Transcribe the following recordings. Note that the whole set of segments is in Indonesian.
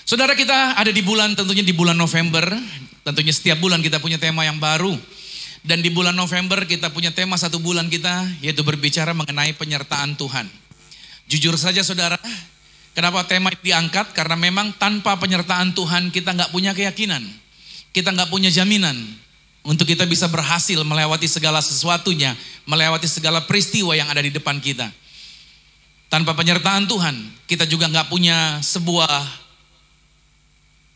Saudara, kita ada di bulan, tentunya di bulan November. Tentunya setiap bulan kita punya tema yang baru. Dan di bulan November kita punya tema satu bulan kita, yaitu berbicara mengenai penyertaan Tuhan. Jujur saja saudara, kenapa tema ini diangkat? Karena memang tanpa penyertaan Tuhan kita nggak punya keyakinan. Kita nggak punya jaminan untuk kita bisa berhasil melewati segala sesuatunya, melewati segala peristiwa yang ada di depan kita. Tanpa penyertaan Tuhan, kita juga nggak punya sebuah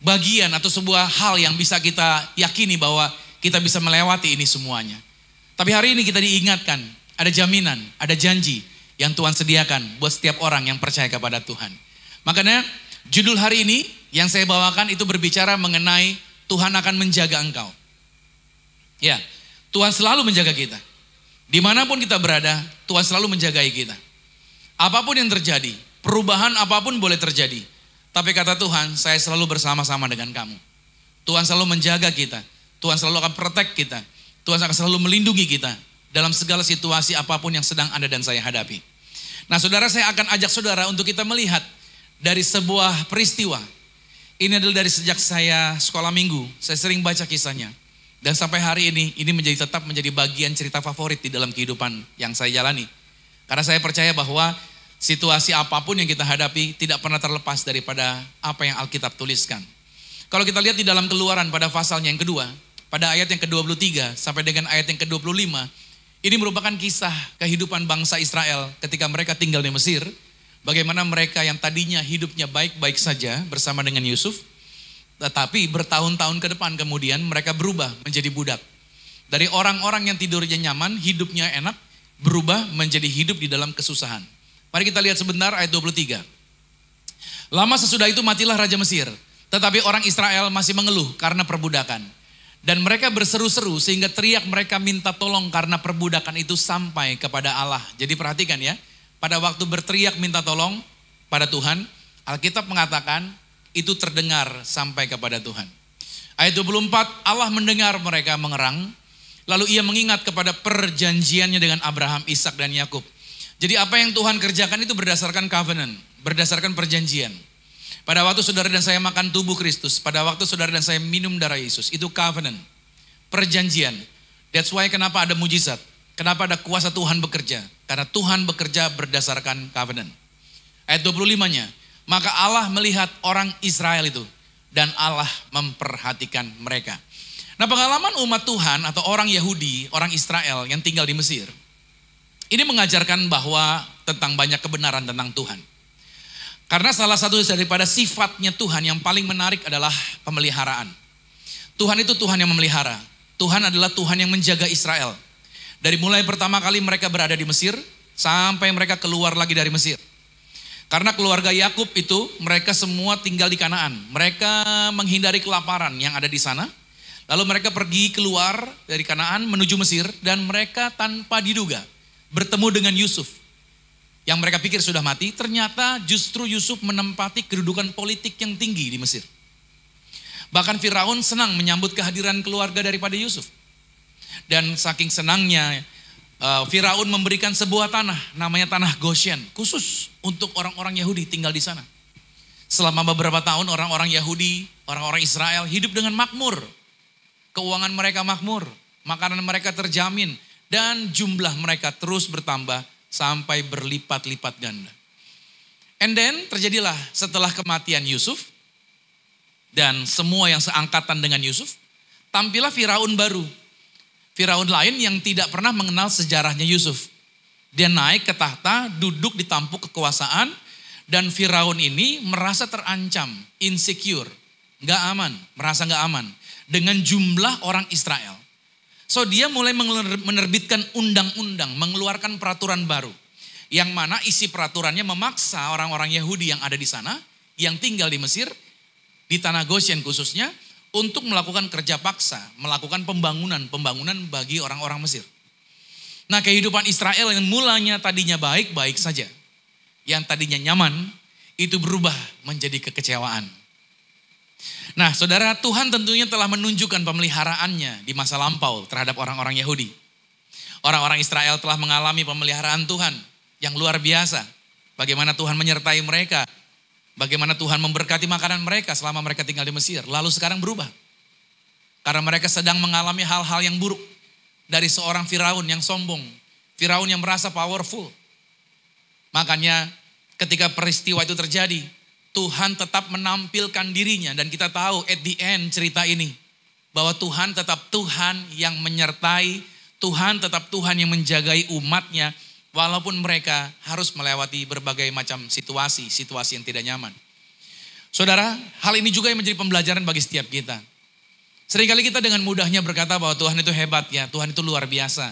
bagian atau sebuah hal yang bisa kita yakini bahwa kita bisa melewati ini semuanya. Tapi hari ini kita diingatkan, ada jaminan, ada janji yang Tuhan sediakan buat setiap orang yang percaya kepada Tuhan. Makanya judul hari ini yang saya bawakan itu berbicara mengenai Tuhan akan menjaga engkau. Ya, Tuhan selalu menjaga kita. Dimanapun kita berada, Tuhan selalu menjagai kita. Apapun yang terjadi, perubahan apapun boleh terjadi. Tapi kata Tuhan, saya selalu bersama-sama dengan kamu. Tuhan selalu menjaga kita. Tuhan selalu akan protect kita. Tuhan akan selalu melindungi kita dalam segala situasi apapun yang sedang Anda dan saya hadapi. Nah saudara, saya akan ajak saudara untuk kita melihat dari sebuah peristiwa. Ini adalah dari sejak saya sekolah minggu, saya sering baca kisahnya. Dan sampai hari ini tetap menjadi bagian cerita favorit di dalam kehidupan yang saya jalani. Karena saya percaya bahwa situasi apapun yang kita hadapi tidak pernah terlepas daripada apa yang Alkitab tuliskan. Kalau kita lihat di dalam Keluaran pada pasalnya yang kedua, pada ayat yang ke-23 sampai dengan ayat yang ke-25, ini merupakan kisah kehidupan bangsa Israel ketika mereka tinggal di Mesir. Bagaimana mereka yang tadinya hidupnya baik-baik saja bersama dengan Yusuf, tetapi bertahun-tahun ke depan kemudian mereka berubah menjadi budak. Dari orang-orang yang tidurnya nyaman, hidupnya enak, berubah menjadi hidup di dalam kesusahan. Mari kita lihat sebentar ayat 23. Lama sesudah itu matilah Raja Mesir, tetapi orang Israel masih mengeluh karena perbudakan. Dan mereka berseru-seru sehingga teriak mereka minta tolong karena perbudakan itu sampai kepada Allah. Jadi perhatikan ya, pada waktu berteriak minta tolong pada Tuhan, Alkitab mengatakan itu terdengar sampai kepada Tuhan. Ayat 24, Allah mendengar mereka mengerang, lalu ia mengingat kepada perjanjiannya dengan Abraham, Ishak dan Yakub. Jadi apa yang Tuhan kerjakan itu berdasarkan covenant, berdasarkan perjanjian. Pada waktu saudara dan saya makan tubuh Kristus, pada waktu saudara dan saya minum darah Yesus, itu covenant, perjanjian. That's why kenapa ada mujizat, kenapa ada kuasa Tuhan bekerja. Karena Tuhan bekerja berdasarkan covenant. Ayat 25-nya, maka Allah melihat orang Israel itu dan Allah memperhatikan mereka. Nah pengalaman umat Tuhan atau orang Yahudi, orang Israel yang tinggal di Mesir, ini mengajarkan bahwa tentang banyak kebenaran tentang Tuhan. Karena salah satu daripada sifatnya Tuhan yang paling menarik adalah pemeliharaan. Tuhan itu Tuhan yang memelihara. Tuhan adalah Tuhan yang menjaga Israel. Dari mulai pertama kali mereka berada di Mesir, sampai mereka keluar lagi dari Mesir. Karena keluarga Yakub itu mereka semua tinggal di Kanaan. Mereka menghindari kelaparan yang ada di sana. Lalu mereka pergi keluar dari Kanaan menuju Mesir dan mereka tanpa diduga bertemu dengan Yusuf. Yang mereka pikir sudah mati, ternyata justru Yusuf menempati kedudukan politik yang tinggi di Mesir. Bahkan Firaun senang menyambut kehadiran keluarga daripada Yusuf. Dan saking senangnya, Firaun memberikan sebuah tanah, namanya tanah Goshen, khusus untuk orang-orang Yahudi tinggal di sana. Selama beberapa tahun orang-orang Yahudi, orang-orang Israel hidup dengan makmur. Keuangan mereka makmur, makanan mereka terjamin, dan jumlah mereka terus bertambah sampai berlipat-lipat ganda. And then terjadilah setelah kematian Yusuf dan semua yang seangkatan dengan Yusuf, tampillah Firaun baru. Firaun lain yang tidak pernah mengenal sejarahnya Yusuf. Dia naik ke tahta, duduk di tampuk kekuasaan, dan Firaun ini merasa terancam, insecure, gak aman, merasa gak aman dengan jumlah orang Israel. So dia mulai menerbitkan undang-undang, mengeluarkan peraturan baru. Yang mana isi peraturannya memaksa orang-orang Yahudi yang ada di sana, yang tinggal di Mesir, di tanah Goshen khususnya, untuk melakukan kerja paksa, melakukan pembangunan bagi orang-orang Mesir. Nah kehidupan Israel yang mulanya tadinya baik-baik saja, yang tadinya nyaman, itu berubah menjadi kekecewaan. Nah saudara, Tuhan tentunya telah menunjukkan pemeliharaannya di masa lampau terhadap orang-orang Yahudi. Orang-orang Israel telah mengalami pemeliharaan Tuhan yang luar biasa. Bagaimana Tuhan menyertai mereka Bagaimana Tuhan memberkati makanan mereka selama mereka tinggal di Mesir. Lalu sekarang berubah. Karena mereka sedang mengalami hal-hal yang buruk. Dari seorang Firaun yang sombong. Firaun yang merasa powerful. Makanya ketika peristiwa itu terjadi, Tuhan tetap menampilkan dirinya. Dan kita tahu at the end cerita ini, bahwa Tuhan tetap Tuhan yang menyertai, Tuhan tetap Tuhan yang menjagai umatnya, walaupun mereka harus melewati berbagai macam situasi yang tidak nyaman. Saudara, hal ini juga yang menjadi pembelajaran bagi setiap kita. Seringkali kita dengan mudahnya berkata bahwa Tuhan itu hebat ya, Tuhan itu luar biasa.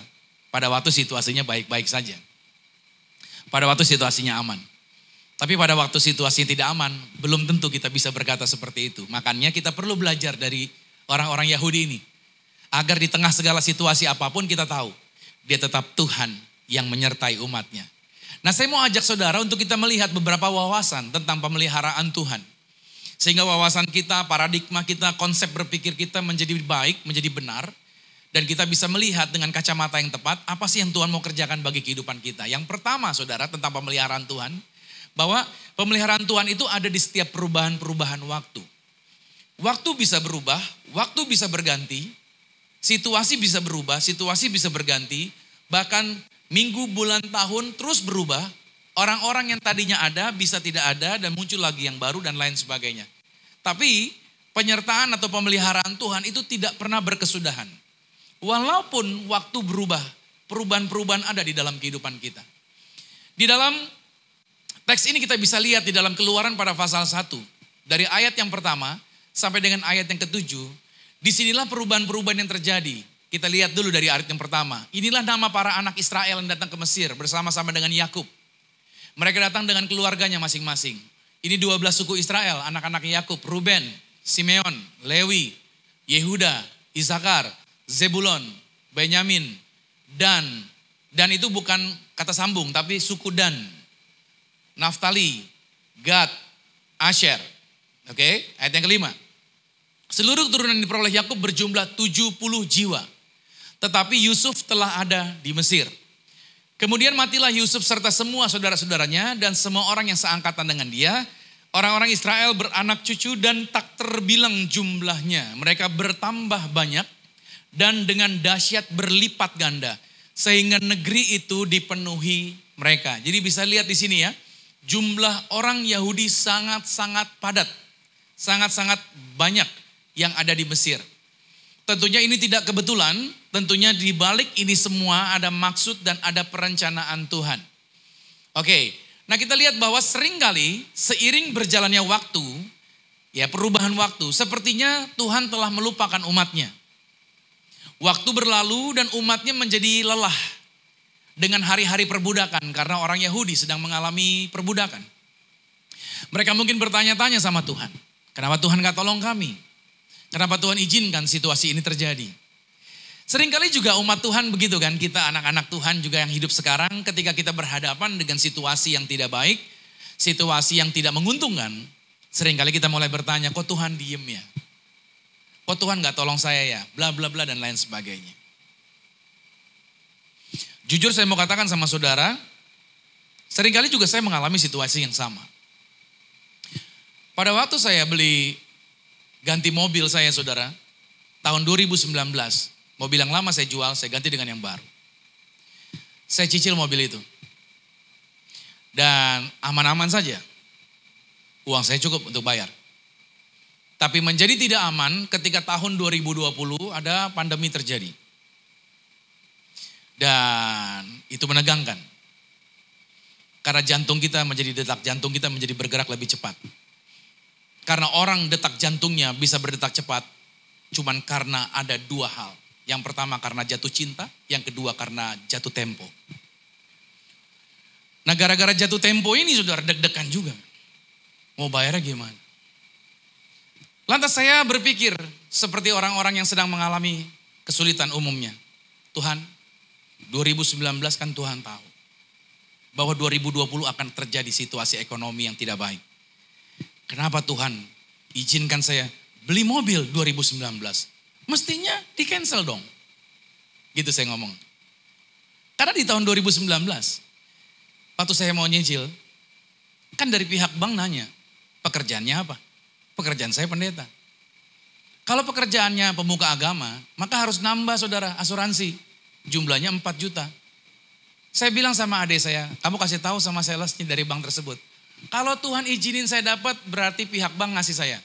Pada waktu situasinya baik-baik saja. Pada waktu situasinya aman. Tapi pada waktu situasi tidak aman, belum tentu kita bisa berkata seperti itu. Makanya kita perlu belajar dari orang-orang Yahudi ini. Agar di tengah segala situasi apapun kita tahu, dia tetap Tuhan yang menyertai umatnya. Nah, saya mau ajak saudara untuk kita melihat beberapa wawasan tentang pemeliharaan Tuhan. Sehingga wawasan kita, paradigma kita, konsep berpikir kita menjadi baik, menjadi benar. Dan kita bisa melihat dengan kacamata yang tepat, apa sih yang Tuhan mau kerjakan bagi kehidupan kita. Yang pertama saudara tentang pemeliharaan Tuhan, bahwa pemeliharaan Tuhan itu ada di setiap perubahan-perubahan waktu. Waktu bisa berubah, waktu bisa berganti, situasi bisa berubah, situasi bisa berganti, bahkan minggu, bulan, tahun terus berubah. Orang-orang yang tadinya ada bisa tidak ada dan muncul lagi yang baru dan lain sebagainya. Tapi penyertaan atau pemeliharaan Tuhan itu tidak pernah berkesudahan. Walaupun waktu berubah, perubahan-perubahan ada di dalam kehidupan kita. Di dalam teks ini kita bisa lihat di dalam Keluaran pada pasal 1. Dari ayat yang pertama sampai dengan ayat yang ke-7. Disinilah perubahan-perubahan yang terjadi. Kita lihat dulu dari ayat yang pertama. Inilah nama para anak Israel yang datang ke Mesir bersama-sama dengan Yakub. Mereka datang dengan keluarganya masing-masing. Ini 12 suku Israel, anak-anak Yakub, Ruben, Simeon, Lewi, Yehuda, Isakar, Zebulon, Benyamin, Dan. Dan itu bukan kata sambung, tapi suku Dan. Naftali, Gad, Asher. Oke, ayat yang kelima. Seluruh keturunan yang diperoleh Yakub berjumlah 70 jiwa. Tetapi Yusuf telah ada di Mesir. Kemudian matilah Yusuf serta semua saudara-saudaranya dan semua orang yang seangkatan dengan dia. Orang-orang Israel beranak cucu dan tak terbilang jumlahnya. Mereka bertambah banyak dan dengan dahsyat berlipat ganda. Sehingga negeri itu dipenuhi mereka. Jadi bisa lihat di sini ya. Jumlah orang Yahudi sangat-sangat padat. Sangat-sangat banyak yang ada di Mesir. Tentunya ini tidak kebetulan, tentunya di balik ini semua ada maksud dan ada perencanaan Tuhan. Oke, nah kita lihat bahwa seringkali seiring berjalannya waktu, ya perubahan waktu, sepertinya Tuhan telah melupakan umatnya. Waktu berlalu dan umatnya menjadi lelah dengan hari-hari perbudakan karena orang Yahudi sedang mengalami perbudakan. Mereka mungkin bertanya-tanya sama Tuhan, kenapa Tuhan gak tolong kami? Kenapa Tuhan izinkan situasi ini terjadi? Seringkali juga umat Tuhan begitu kan, kita anak-anak Tuhan juga yang hidup sekarang ketika kita berhadapan dengan situasi yang tidak baik, situasi yang tidak menguntungkan, seringkali kita mulai bertanya, kok Tuhan diem ya? Kok Tuhan gak tolong saya ya? Bla bla bla dan lain sebagainya. Jujur saya mau katakan sama saudara, seringkali juga saya mengalami situasi yang sama. Pada waktu saya beli ganti mobil saya saudara, tahun 2019, mobil yang lama saya jual, saya ganti dengan yang baru. Saya cicil mobil itu. Dan aman-aman saja. Uang saya cukup untuk bayar. Tapi menjadi tidak aman ketika tahun 2020 ada pandemi terjadi. Dan itu menegangkan. Karena jantung kita menjadi detak jantung kita menjadi bergerak lebih cepat. Karena orang detak jantungnya bisa berdetak cepat cuman karena ada dua hal. Yang pertama karena jatuh cinta, yang kedua karena jatuh tempo. Nah gara-gara jatuh tempo ini saudara deg-degan juga. Mau bayarnya gimana? Lantas saya berpikir seperti orang-orang yang sedang mengalami kesulitan umumnya. Tuhan, 2019 kan Tuhan tahu bahwa 2020 akan terjadi situasi ekonomi yang tidak baik. Kenapa Tuhan izinkan saya beli mobil 2019? Mestinya di cancel dong. Gitu saya ngomong. Karena di tahun 2019, waktu saya mau nyicil, kan dari pihak bank nanya, Pekerjaannya apa? Pekerjaan saya pendeta. Kalau pekerjaannya pemuka agama, maka harus nambah saudara asuransi. Jumlahnya 4 juta. Saya bilang sama adik saya, kamu kasih tahu sama salesnya dari bank tersebut. Kalau Tuhan izinin saya dapat, berarti pihak bank ngasih saya.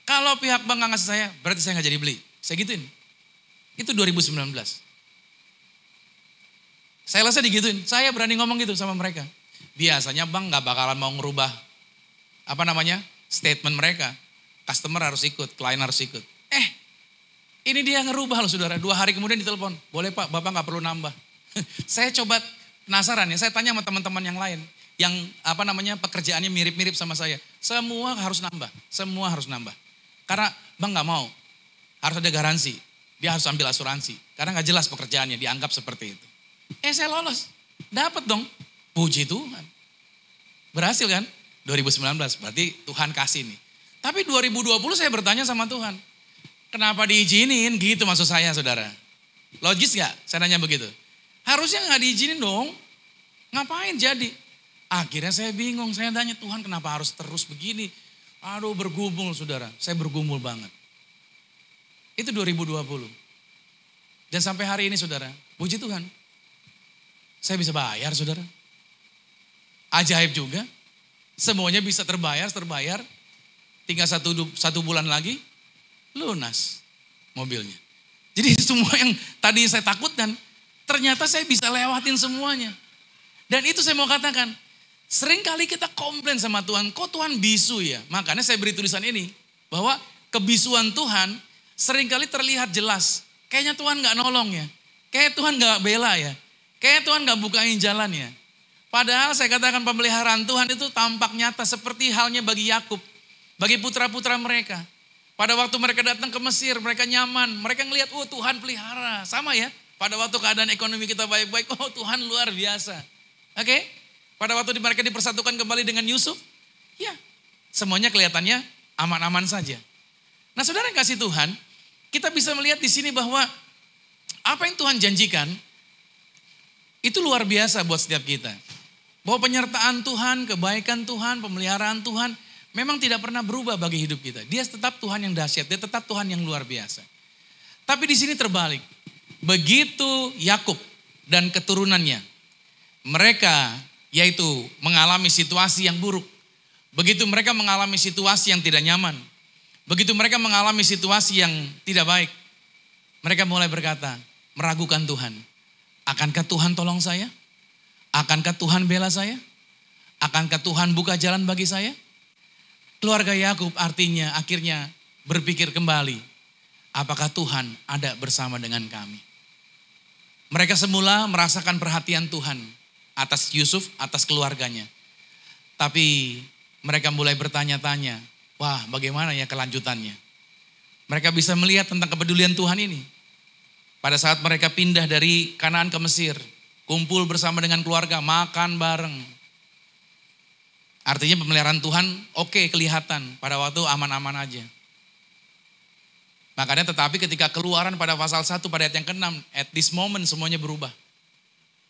Kalau pihak bank nggak ngasih saya, berarti saya nggak jadi beli. Saya gituin. Itu 2019. Salesnya digituin, saya berani ngomong gitu sama mereka. Biasanya bank nggak bakalan mau ngerubah statement mereka. Customer harus ikut, klien harus ikut. Ini dia ngerubah loh saudara. 2 hari kemudian ditelepon, boleh Pak, Bapak nggak perlu nambah. Saya coba penasaran ya, saya tanya sama teman-teman yang lain. Yang pekerjaannya mirip-mirip sama saya. Semua harus nambah. Karena bank nggak mau, harus ada garansi. Dia harus ambil asuransi. Karena nggak jelas pekerjaannya, dianggap seperti itu. Saya lolos, dapat dong. Puji Tuhan. Berhasil kan? 2019, berarti Tuhan kasih nih. Tapi 2020 saya bertanya sama Tuhan. Kenapa diizinin? Gitu maksud saya saudara. Logis gak? Saya nanya begitu. Harusnya gak diizinin dong. Ngapain jadi? Akhirnya saya bingung. Saya tanya Tuhan kenapa harus terus begini? Aduh bergumul saudara. Saya bergumul banget. Itu 2020. Dan sampai hari ini saudara. Puji Tuhan. Saya bisa bayar saudara. Ajaib juga. Semuanya bisa terbayar. Tinggal satu bulan lagi. Lunas mobilnya. Jadi semua yang tadi saya takutkan, ternyata saya bisa lewatin semuanya. Dan itu saya mau katakan, sering kali kita komplain sama Tuhan, kok Tuhan bisu ya? Makanya saya beri tulisan ini, bahwa kebisuan Tuhan sering kali terlihat jelas. Kayaknya Tuhan gak nolong ya, kayak Tuhan gak bela ya, kayak Tuhan gak bukain jalan ya. Padahal saya katakan pemeliharaan Tuhan itu tampak nyata seperti halnya bagi Yakub, bagi putra-putra mereka. Pada waktu mereka datang ke Mesir, mereka nyaman. Mereka ngelihat, Tuhan pelihara. Sama ya, pada waktu keadaan ekonomi kita baik-baik, Tuhan luar biasa. Oke? Pada waktu mereka dipersatukan kembali dengan Yusuf, ya semuanya kelihatannya aman-aman saja. Nah saudara yang kasih Tuhan, kita bisa melihat di sini bahwa apa yang Tuhan janjikan, itu luar biasa buat setiap kita. Bahwa penyertaan Tuhan, kebaikan Tuhan, pemeliharaan Tuhan, memang tidak pernah berubah bagi hidup kita. Dia tetap Tuhan yang dahsyat, dia tetap Tuhan yang luar biasa. Tapi di sini terbalik. Begitu Yakub dan keturunannya, mereka yaitu mengalami situasi yang buruk. Begitu mereka mengalami situasi yang tidak nyaman. Begitu mereka mengalami situasi yang tidak baik. Mereka mulai berkata, meragukan Tuhan. Akankah Tuhan tolong saya? Akankah Tuhan bela saya? Akankah Tuhan buka jalan bagi saya? Keluarga Yakub artinya akhirnya berpikir kembali, apakah Tuhan ada bersama dengan kami? Mereka semula merasakan perhatian Tuhan atas Yusuf, atas keluarganya. Tapi mereka mulai bertanya-tanya, wah bagaimana ya kelanjutannya? Mereka bisa melihat tentang kepedulian Tuhan ini. Pada saat mereka pindah dari Kanaan ke Mesir, kumpul bersama dengan keluarga, makan bareng. Artinya pemeliharaan Tuhan oke, kelihatan pada waktu aman-aman aja. Makanya tetapi ketika keluaran pada pasal 1 pada ayat yang ke-6, at this moment semuanya berubah.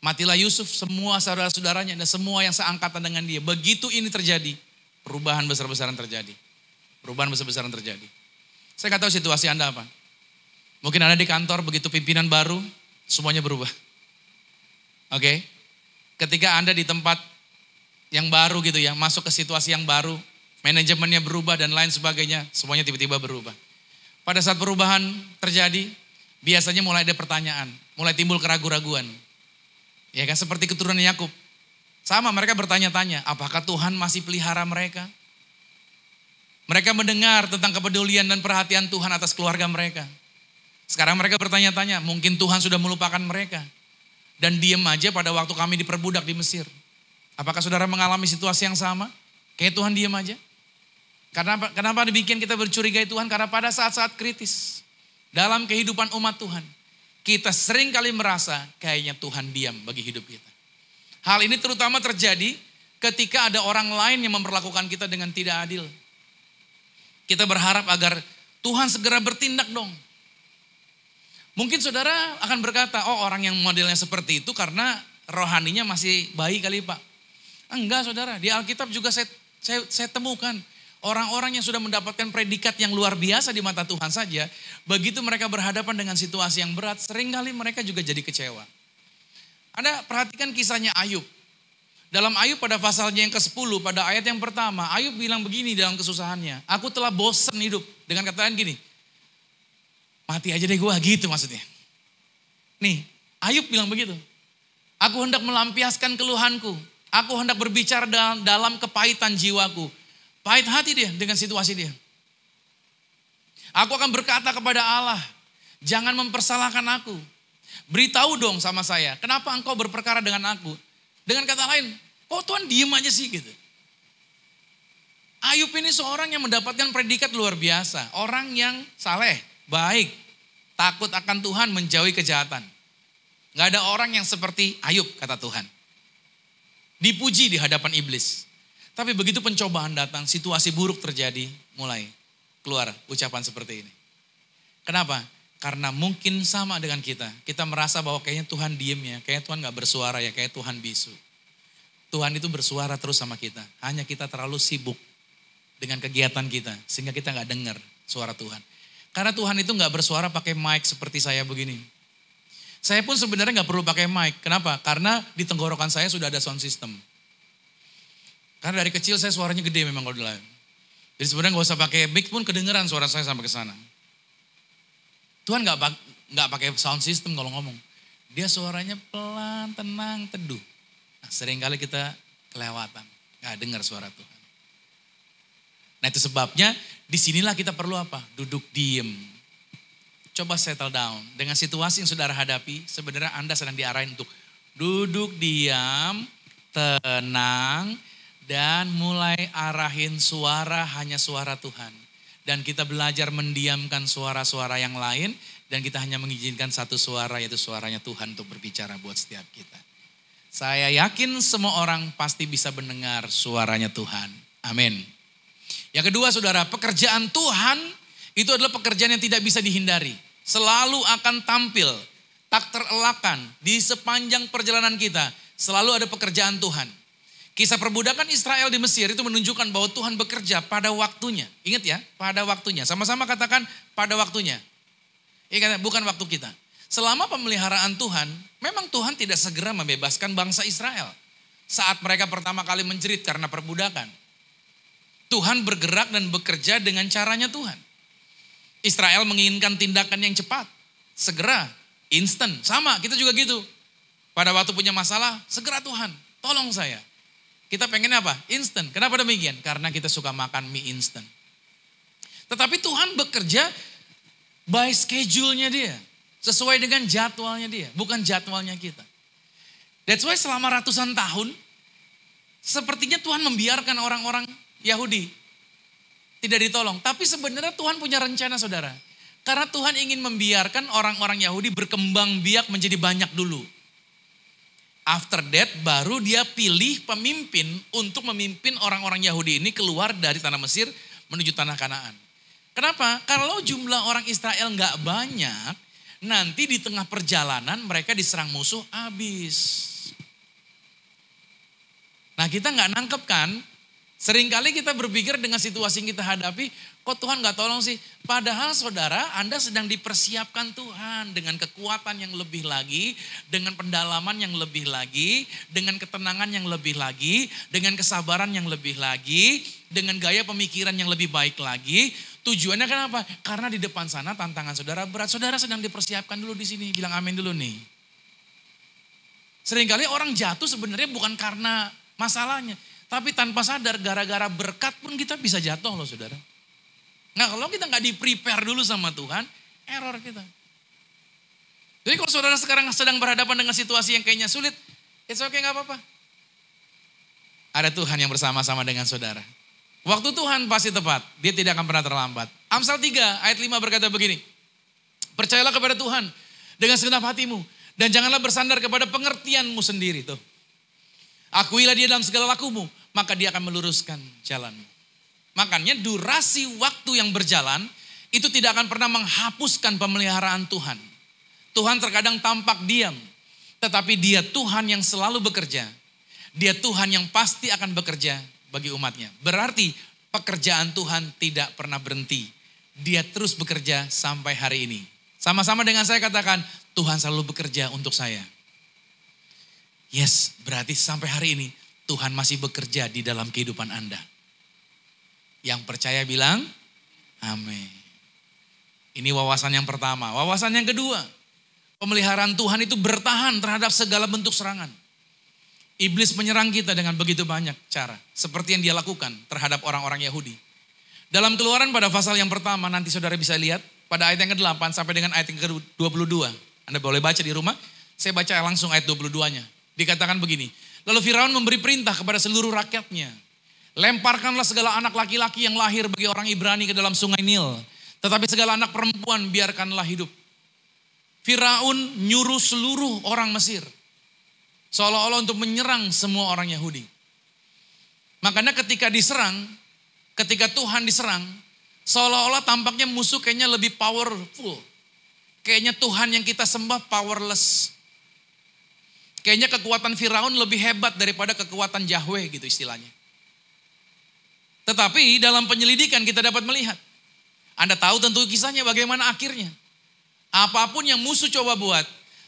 Matilah Yusuf, semua saudara-saudaranya dan semua yang seangkatan dengan dia. Begitu ini terjadi, perubahan besar-besaran terjadi. Saya nggak tahu situasi Anda apa. Mungkin Anda di kantor begitu pimpinan baru, semuanya berubah. Oke? Ketika Anda di tempat yang baru gitu ya, masuk ke situasi yang baru, manajemennya berubah dan lain sebagainya, semuanya tiba-tiba berubah. Pada saat perubahan terjadi, biasanya mulai ada pertanyaan, mulai timbul keraguan-raguan. Ya kan, seperti keturunan Yakub. Sama, mereka bertanya-tanya, apakah Tuhan masih pelihara mereka? Mereka mendengar tentang kepedulian dan perhatian Tuhan atas keluarga mereka. Sekarang mereka bertanya-tanya, mungkin Tuhan sudah melupakan mereka. Dan diam aja pada waktu kami diperbudak di Mesir. Apakah saudara mengalami situasi yang sama? Kayak Tuhan diam aja? Kenapa demikian kita bercurigai Tuhan? Karena pada saat-saat kritis dalam kehidupan umat Tuhan, kita sering kali merasa kayaknya Tuhan diam bagi hidup kita. Hal ini terutama terjadi ketika ada orang lain yang memperlakukan kita dengan tidak adil. Kita berharap agar Tuhan segera bertindak dong. Mungkin saudara akan berkata, orang yang modelnya seperti itu karena rohaninya masih bayi kali Pak. Enggak saudara, di Alkitab juga saya temukan Orang-orang yang sudah mendapatkan predikat yang luar biasa di mata Tuhan saja, begitu mereka berhadapan dengan situasi yang berat, seringkali mereka juga jadi kecewa. Anda perhatikan kisahnya Ayub. Dalam Ayub pada pasalnya yang ke-10, pada ayat yang pertama, Ayub bilang begini dalam kesusahannya. Aku telah bosan hidup. Dengan kata lain gini, mati aja deh gue, gitu maksudnya. Nih, Ayub bilang begitu. Aku hendak melampiaskan keluhanku. Aku hendak berbicara dalam kepahitan jiwaku. Pahit hati dia dengan situasi dia. Aku akan berkata kepada Allah, jangan mempersalahkan aku. Beritahu dong sama saya, kenapa engkau berperkara dengan aku? Dengan kata lain, kok Tuhan diem aja sih gitu. Ayub ini seorang yang mendapatkan predikat luar biasa. Orang yang saleh, baik, takut akan Tuhan, menjauhi kejahatan. Gak ada orang yang seperti Ayub, kata Tuhan. Dipuji di hadapan iblis. Tapi begitu pencobaan datang, situasi buruk terjadi, mulai keluar ucapan seperti ini. Kenapa? Karena mungkin sama dengan kita. Kita merasa bahwa kayaknya Tuhan diem ya, kayaknya Tuhan gak bersuara ya, kayak Tuhan bisu. Tuhan itu bersuara terus sama kita. Hanya kita terlalu sibuk dengan kegiatan kita, sehingga kita gak dengar suara Tuhan. Karena Tuhan itu gak bersuara pakai mic seperti saya begini. Saya pun sebenarnya gak perlu pakai mic. Kenapa? Karena di tenggorokan saya sudah ada sound system. Karena dari kecil saya suaranya gede memang kalau dulu. Jadi sebenarnya gak usah pakai mic pun kedengeran suara saya sampai ke sana. Tuhan gak pakai sound system kalau ngomong. Dia suaranya pelan, tenang, teduh. Nah, seringkali kita kelewatan. Gak dengar suara Tuhan. Nah itu sebabnya disinilah kita perlu apa? Duduk diem. Coba settle down. Dengan situasi yang saudara hadapi, sebenarnya Anda sedang diarahin untuk duduk diam, tenang, dan mulai arahin suara hanya suara Tuhan. Dan kita belajar mendiamkan suara-suara yang lain. Dan kita hanya mengizinkan satu suara, yaitu suaranya Tuhan untuk berbicara buat setiap kita. Saya yakin semua orang pasti bisa mendengar suaranya Tuhan. Amin. Yang kedua saudara, pekerjaan Tuhan itu adalah pekerjaan yang tidak bisa dihindari. Selalu akan tampil, tak terelakkan di sepanjang perjalanan kita. Selalu ada pekerjaan Tuhan. Kisah perbudakan Israel di Mesir itu menunjukkan bahwa Tuhan bekerja pada waktunya. Ingat ya, pada waktunya. Sama-sama katakan pada waktunya. Ingat, bukan waktu kita. Selama pemeliharaan Tuhan, memang Tuhan tidak segera membebaskan bangsa Israel. Saat mereka pertama kali menjerit karena perbudakan. Tuhan bergerak dan bekerja dengan caranya Tuhan. Israel menginginkan tindakan yang cepat, segera, instan. Sama, kita juga gitu. Pada waktu punya masalah, segera Tuhan, tolong saya. Kita pengen apa? Instan. Kenapa demikian? Karena kita suka makan mie instan. Tetapi Tuhan bekerja by schedule-nya dia. Sesuai dengan jadwalnya dia. Bukan jadwalnya kita. That's why selama ratusan tahun, sepertinya Tuhan membiarkan orang-orang Yahudi tidak ditolong. Tapi sebenarnya Tuhan punya rencana saudara. Karena Tuhan ingin membiarkan orang-orang Yahudi berkembang biak menjadi banyak dulu. After that baru dia pilih pemimpin untuk memimpin orang-orang Yahudi ini keluar dari tanah Mesir menuju tanah Kanaan. Kenapa? Kalau jumlah orang Israel nggak banyak, nanti di tengah perjalanan mereka diserang musuh habis. Nah kita nggak nangkep kan? Seringkali kita berpikir dengan situasi yang kita hadapi, kok Tuhan gak tolong sih? Padahal saudara, Anda sedang dipersiapkan Tuhan dengan kekuatan yang lebih lagi, dengan pendalaman yang lebih lagi, dengan ketenangan yang lebih lagi, dengan kesabaran yang lebih lagi, dengan gaya pemikiran yang lebih baik lagi. Tujuannya kenapa? Karena di depan sana tantangan saudara berat. Saudara sedang dipersiapkan dulu di sini. Bilang amin dulu nih. Seringkali orang jatuh sebenarnya bukan karena masalahnya. Tapi tanpa sadar gara-gara berkat pun kita bisa jatuh loh saudara. Nah kalau kita gak di-prepare dulu sama Tuhan, error kita. Jadi kalau saudara sekarang sedang berhadapan dengan situasi yang kayaknya sulit, it's okay gak apa-apa. Ada Tuhan yang bersama-sama dengan saudara. Waktu Tuhan pasti tepat, dia tidak akan pernah terlambat. Amsal 3 ayat 5 berkata begini. Percayalah kepada Tuhan dengan segenap hatimu. Dan janganlah bersandar kepada pengertianmu sendiri tuh. Akuilah dia dalam segala lakumu, maka dia akan meluruskan jalanmu. Makanya durasi waktu yang berjalan, itu tidak akan pernah menghapuskan pemeliharaan Tuhan. Tuhan terkadang tampak diam, tetapi dia Tuhan yang selalu bekerja. Dia Tuhan yang pasti akan bekerja bagi umatnya. Berarti pekerjaan Tuhan tidak pernah berhenti. Dia terus bekerja sampai hari ini. Sama-sama dengan saya katakan, Tuhan selalu bekerja untuk saya. Yes, berarti sampai hari ini Tuhan masih bekerja di dalam kehidupan Anda. Yang percaya bilang, amin. Ini wawasan yang pertama. Wawasan yang kedua, pemeliharaan Tuhan itu bertahan terhadap segala bentuk serangan. Iblis menyerang kita dengan begitu banyak cara. Seperti yang dia lakukan terhadap orang-orang Yahudi. Dalam Keluaran pada pasal yang pertama, nanti saudara bisa lihat. Pada ayat yang ke-8 sampai dengan ayat yang ke-22. Anda boleh baca di rumah. Saya baca langsung ayat 22-nya. Dikatakan begini. Lalu Firaun memberi perintah kepada seluruh rakyatnya. Lemparkanlah segala anak laki-laki yang lahir bagi orang Ibrani ke dalam sungai Nil. Tetapi segala anak perempuan biarkanlah hidup. Firaun nyuruh seluruh orang Mesir. Seolah-olah untuk menyerang semua orang Yahudi. Makanya ketika diserang, ketika Tuhan diserang, seolah-olah tampaknya musuh kayaknya lebih powerful. Kayaknya Tuhan yang kita sembah powerless. Kayaknya kekuatan Firaun lebih hebat daripada kekuatan Yahweh gitu istilahnya. Tetapi dalam penyelidikan kita dapat melihat. Anda tahu tentu kisahnya bagaimana akhirnya. Apapun yang musuh coba buat,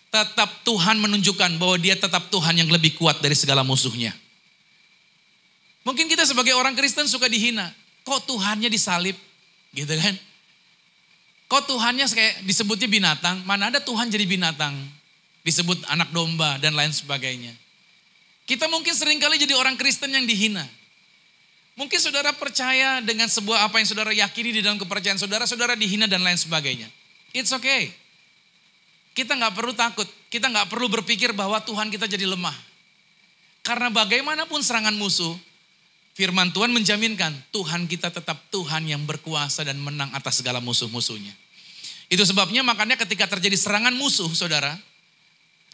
tetap Tuhan menunjukkan bahwa dia tetap Tuhan yang lebih kuat dari segala musuhnya. Mungkin kita sebagai orang Kristen suka dihina. Kok Tuhannya disalib? Gitu kan? Kok Tuhannya kayak disebutnya binatang? Mana ada Tuhan jadi binatang? Disebut anak domba dan lain sebagainya. Kita mungkin seringkali jadi orang Kristen yang dihina. Mungkin saudara percaya dengan sebuah apa yang saudara yakini di dalam kepercayaan saudara, saudara dihina dan lain sebagainya. It's okay. Kita gak perlu takut. Kita gak perlu berpikir bahwa Tuhan kita jadi lemah. Karena bagaimanapun serangan musuh, firman Tuhan menjaminkan Tuhan kita tetap Tuhan yang berkuasa dan menang atas segala musuh-musuhnya. Itu sebabnya makanya ketika terjadi serangan musuh saudara,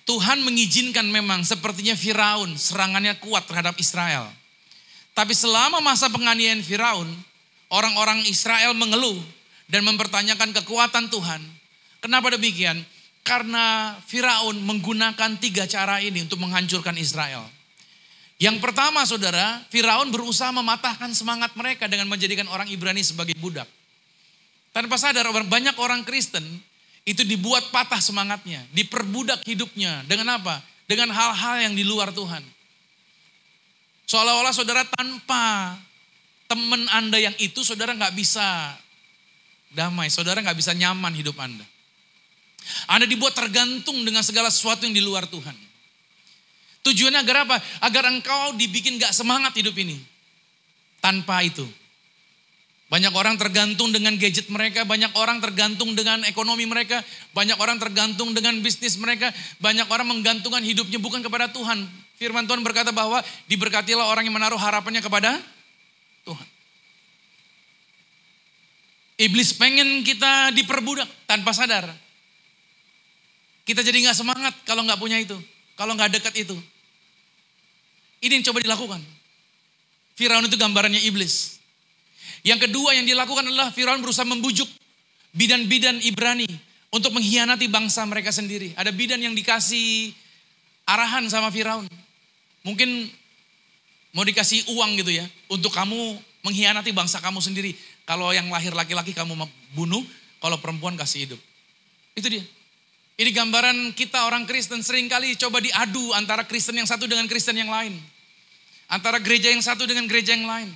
Tuhan mengizinkan memang sepertinya Firaun serangannya kuat terhadap Israel. Tapi selama masa penganiayaan Firaun, orang-orang Israel mengeluh dan mempertanyakan kekuatan Tuhan. Kenapa demikian? Karena Firaun menggunakan 3 cara ini untuk menghancurkan Israel. Yang pertama saudara, Firaun berusaha mematahkan semangat mereka dengan menjadikan orang Ibrani sebagai budak. Tanpa sadar banyak orang Kristen itu dibuat patah semangatnya, diperbudak hidupnya. Dengan apa? Dengan hal-hal yang di luar Tuhan. Seolah-olah saudara tanpa teman Anda yang itu saudara gak bisa damai, saudara gak bisa nyaman hidup Anda. Anda dibuat tergantung dengan segala sesuatu yang di luar Tuhan. Tujuannya agar apa? Agar engkau dibikin gak semangat hidup ini. Tanpa itu. Banyak orang tergantung dengan gadget mereka. Banyak orang tergantung dengan ekonomi mereka. Banyak orang tergantung dengan bisnis mereka. Banyak orang menggantungkan hidupnya bukan kepada Tuhan. Firman Tuhan berkata bahwa diberkatilah orang yang menaruh harapannya kepada Tuhan. Iblis pengen kita diperbudak tanpa sadar. Kita jadi gak semangat kalau gak punya itu. Kalau gak dekat itu. Ini yang coba dilakukan. Firaun itu gambarannya iblis. Yang kedua yang dilakukan adalah Firaun berusaha membujuk bidan-bidan Ibrani untuk mengkhianati bangsa mereka sendiri. Ada bidan yang dikasih arahan sama Firaun. Mungkin mau dikasih uang gitu ya. Untuk kamu mengkhianati bangsa kamu sendiri. Kalau yang lahir laki-laki kamu bunuh, kalau perempuan kasih hidup. Itu dia. Ini gambaran kita orang Kristen seringkali coba diadu antara Kristen yang satu dengan Kristen yang lain. Antara gereja yang satu dengan gereja yang lain.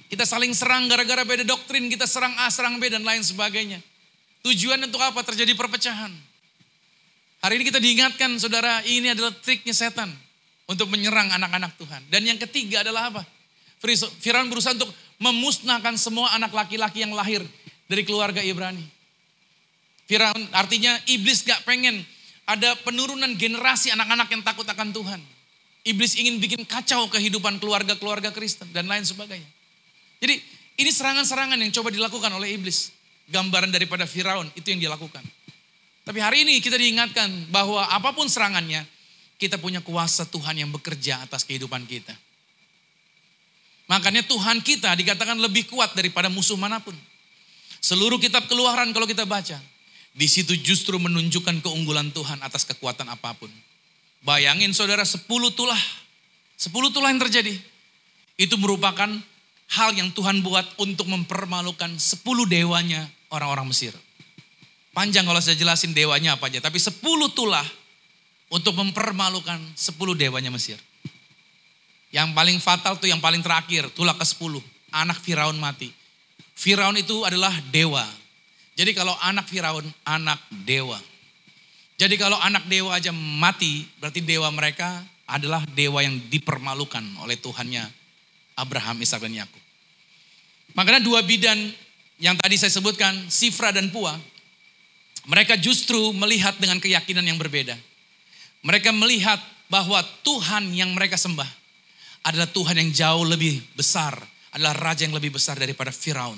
Kita saling serang gara-gara beda doktrin, kita serang A, serang B dan lain sebagainya. Tujuan untuk apa? Terjadi perpecahan. Hari ini kita diingatkan saudara, ini adalah triknya setan untuk menyerang anak-anak Tuhan. Dan yang ketiga adalah apa? Firaun berusaha untuk memusnahkan semua anak laki-laki yang lahir dari keluarga Ibrani. Firaun artinya iblis gak pengen ada penurunan generasi anak-anak yang takut akan Tuhan. Iblis ingin bikin kacau kehidupan keluarga-keluarga Kristen dan lain sebagainya. Jadi ini serangan-serangan yang coba dilakukan oleh iblis. Gambaran daripada Firaun itu yang dilakukan. Tapi hari ini kita diingatkan bahwa apapun serangannya, kita punya kuasa Tuhan yang bekerja atas kehidupan kita. Makanya Tuhan kita dikatakan lebih kuat daripada musuh manapun. Seluruh kitab Keluaran kalau kita baca, di situ justru menunjukkan keunggulan Tuhan atas kekuatan apapun. Bayangin saudara 10 tulah yang terjadi. Itu merupakan hal yang Tuhan buat untuk mempermalukan 10 dewanya orang-orang Mesir. Panjang kalau saya jelasin dewanya apa aja, tapi 10 tulah untuk mempermalukan 10 dewanya Mesir. Yang paling fatal tuh yang paling terakhir, tulah ke-10, anak Firaun mati. Firaun itu adalah dewa. Jadi kalau anak Firaun, anak dewa. Jadi kalau anak dewa aja mati, berarti dewa mereka adalah dewa yang dipermalukan oleh Tuhannya Abraham, Ishak dan Yakub. Makanya 2 bidan yang tadi saya sebutkan, Sifra dan Pua, mereka justru melihat dengan keyakinan yang berbeda. Mereka melihat bahwa Tuhan yang mereka sembah adalah Tuhan yang jauh lebih besar, adalah raja yang lebih besar daripada Firaun.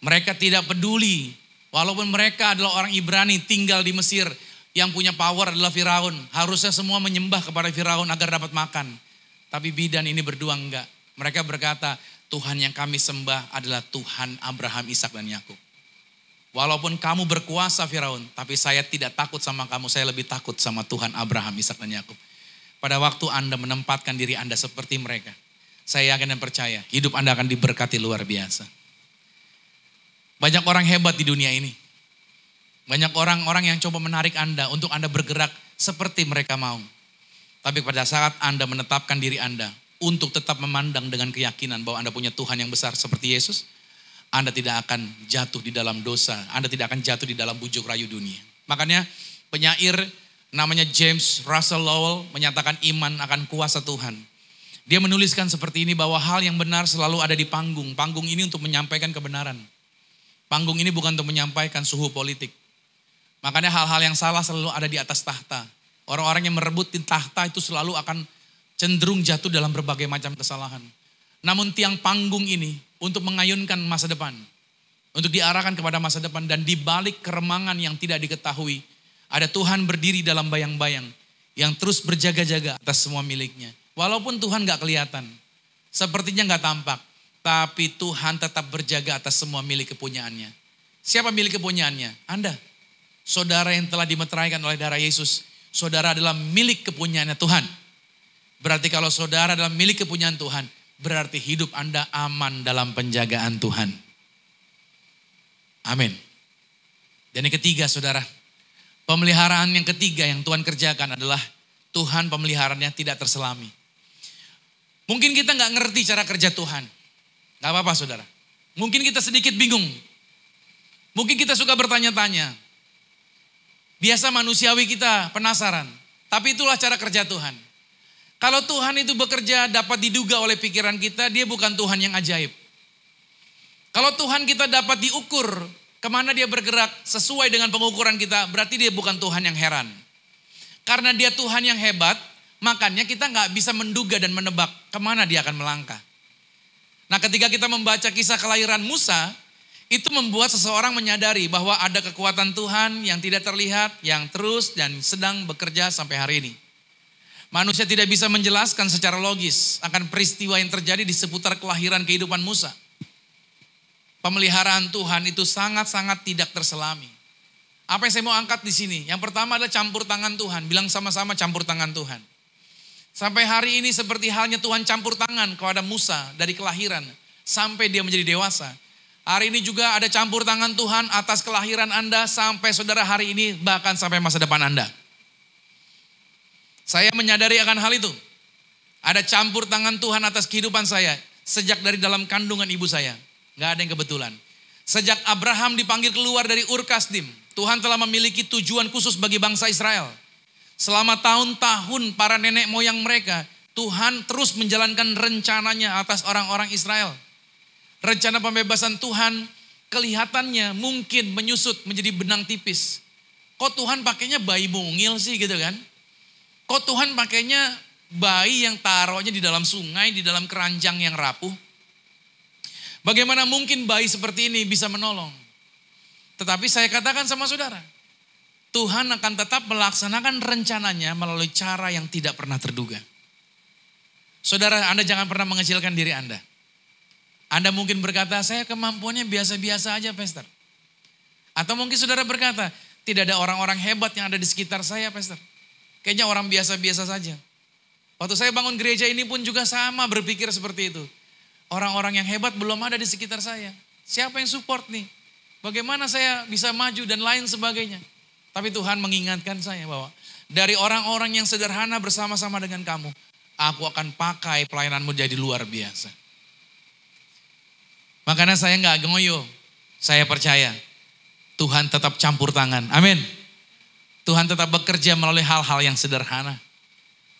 Mereka tidak peduli, walaupun mereka adalah orang Ibrani tinggal di Mesir, yang punya power adalah Firaun. Harusnya semua menyembah kepada Firaun agar dapat makan. Tapi bidan ini berdua enggak. Mereka berkata, Tuhan yang kami sembah adalah Tuhan Abraham, Ishak dan Yakub. Walaupun kamu berkuasa Firaun, tapi saya tidak takut sama kamu, saya lebih takut sama Tuhan Abraham, Ishak dan Yakub. Pada waktu Anda menempatkan diri Anda seperti mereka, saya yakin dan percaya hidup Anda akan diberkati luar biasa. Banyak orang hebat di dunia ini. Banyak orang-orang yang coba menarik Anda untuk Anda bergerak seperti mereka mau. Tapi pada saat Anda menetapkan diri Anda untuk tetap memandang dengan keyakinan bahwa Anda punya Tuhan yang besar seperti Yesus, Anda tidak akan jatuh di dalam dosa. Anda tidak akan jatuh di dalam bujuk rayu dunia. Makanya penyair namanya James Russell Lowell menyatakan iman akan kuasa Tuhan. Dia menuliskan seperti ini bahwa hal yang benar selalu ada di panggung. Panggung ini untuk menyampaikan kebenaran. Panggung ini bukan untuk menyampaikan suhu politik. Makanya hal-hal yang salah selalu ada di atas tahta. Orang-orang yang merebutin tahta itu selalu akan cenderung jatuh dalam berbagai macam kesalahan. Namun tiang panggung ini untuk mengayunkan masa depan. Untuk diarahkan kepada masa depan. Dan di balik keremangan yang tidak diketahui, ada Tuhan berdiri dalam bayang-bayang. Yang terus berjaga-jaga atas semua miliknya. Walaupun Tuhan gak kelihatan. Sepertinya gak tampak. Tapi Tuhan tetap berjaga atas semua milik kepunyaannya. Siapa milik kepunyaannya? Anda. Saudara yang telah dimeteraikan oleh darah Yesus. Saudara adalah milik kepunyaannya Tuhan. Berarti kalau saudara adalah milik kepunyaan Tuhan, berarti hidup Anda aman dalam penjagaan Tuhan. Amin. Dan yang ketiga saudara, pemeliharaan yang ketiga yang Tuhan kerjakan adalah Tuhan pemeliharaannya tidak terselami. Mungkin kita gak ngerti cara kerja Tuhan. Gak apa-apa saudara. Mungkin kita sedikit bingung. Mungkin kita suka bertanya-tanya. Biasa manusiawi kita penasaran. Tapi itulah cara kerja Tuhan. Kalau Tuhan itu bekerja dapat diduga oleh pikiran kita, dia bukan Tuhan yang ajaib. Kalau Tuhan kita dapat diukur, kemana dia bergerak sesuai dengan pengukuran kita, berarti dia bukan Tuhan yang heran. Karena dia Tuhan yang hebat, makanya kita gak bisa menduga dan menebak kemana dia akan melangkah. Nah ketika kita membaca kisah kelahiran Musa, itu membuat seseorang menyadari bahwa ada kekuatan Tuhan yang tidak terlihat, yang terus dan sedang bekerja sampai hari ini. Manusia tidak bisa menjelaskan secara logis akan peristiwa yang terjadi di seputar kelahiran kehidupan Musa. Pemeliharaan Tuhan itu sangat-sangat tidak terselami. Apa yang saya mau angkat di sini? Yang pertama adalah campur tangan Tuhan. Bilang sama-sama campur tangan Tuhan. Sampai hari ini seperti halnya Tuhan campur tangan kepada Musa dari kelahiran sampai dia menjadi dewasa. Hari ini juga ada campur tangan Tuhan atas kelahiran Anda sampai saudara hari ini bahkan sampai masa depan Anda. Saya menyadari akan hal itu. Ada campur tangan Tuhan atas kehidupan saya. Sejak dari dalam kandungan ibu saya. Gak ada yang kebetulan. Sejak Abraham dipanggil keluar dari Ur Kasdim. Tuhan telah memiliki tujuan khusus bagi bangsa Israel. Selama tahun-tahun para nenek moyang mereka. Tuhan terus menjalankan rencananya atas orang-orang Israel. Rencana pembebasan Tuhan kelihatannya mungkin menyusut menjadi benang tipis. Kok Tuhan pakainya bayi mungil sih gitu kan? Kok Tuhan pakainya bayi yang taruhnya di dalam sungai, di dalam keranjang yang rapuh? Bagaimana mungkin bayi seperti ini bisa menolong? Tetapi saya katakan sama saudara, Tuhan akan tetap melaksanakan rencananya melalui cara yang tidak pernah terduga. Saudara, Anda jangan pernah mengecilkan diri Anda. Anda mungkin berkata, saya kemampuannya biasa-biasa aja, Pastor. Atau mungkin saudara berkata, tidak ada orang-orang hebat yang ada di sekitar saya, Pastor. Kayaknya orang biasa-biasa saja. Waktu saya bangun gereja ini pun juga sama berpikir seperti itu. Orang-orang yang hebat belum ada di sekitar saya. Siapa yang support nih? Bagaimana saya bisa maju dan lain sebagainya. Tapi Tuhan mengingatkan saya bahwa dari orang-orang yang sederhana bersama-sama dengan kamu, aku akan pakai pelayananmu jadi luar biasa. Makanya saya nggak ngoyo. Saya percaya Tuhan tetap campur tangan. Amin. Tuhan tetap bekerja melalui hal-hal yang sederhana.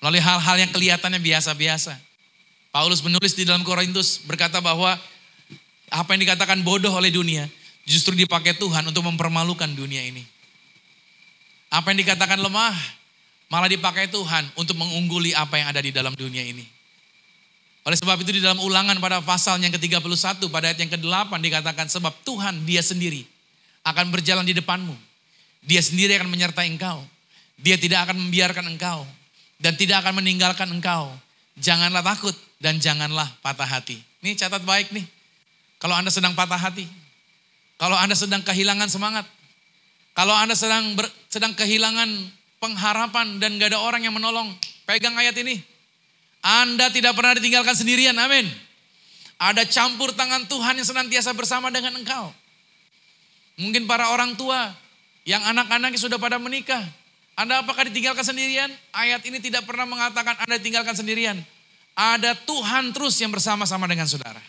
Melalui hal-hal yang kelihatannya biasa-biasa. Paulus menulis di dalam Korintus berkata bahwa apa yang dikatakan bodoh oleh dunia justru dipakai Tuhan untuk mempermalukan dunia ini. Apa yang dikatakan lemah malah dipakai Tuhan untuk mengungguli apa yang ada di dalam dunia ini. Oleh sebab itu di dalam Ulangan pada pasal yang ke-31 pada ayat yang ke-8 dikatakan sebab Tuhan dia sendiri akan berjalan di depanmu. Dia sendiri akan menyertai engkau. Dia tidak akan membiarkan engkau dan tidak akan meninggalkan engkau. Janganlah takut dan janganlah patah hati. Ini catat baik nih. Kalau Anda sedang patah hati, kalau Anda sedang kehilangan semangat, kalau Anda sedang kehilangan pengharapan dan gak ada orang yang menolong, pegang ayat ini. Anda tidak pernah ditinggalkan sendirian, amin. Ada campur tangan Tuhan yang senantiasa bersama dengan engkau. Mungkin para orang tua yang anak-anaknya sudah pada menikah. Anda apakah ditinggalkan sendirian? Ayat ini tidak pernah mengatakan Anda ditinggalkan sendirian. Ada Tuhan terus yang bersama-sama dengan saudara.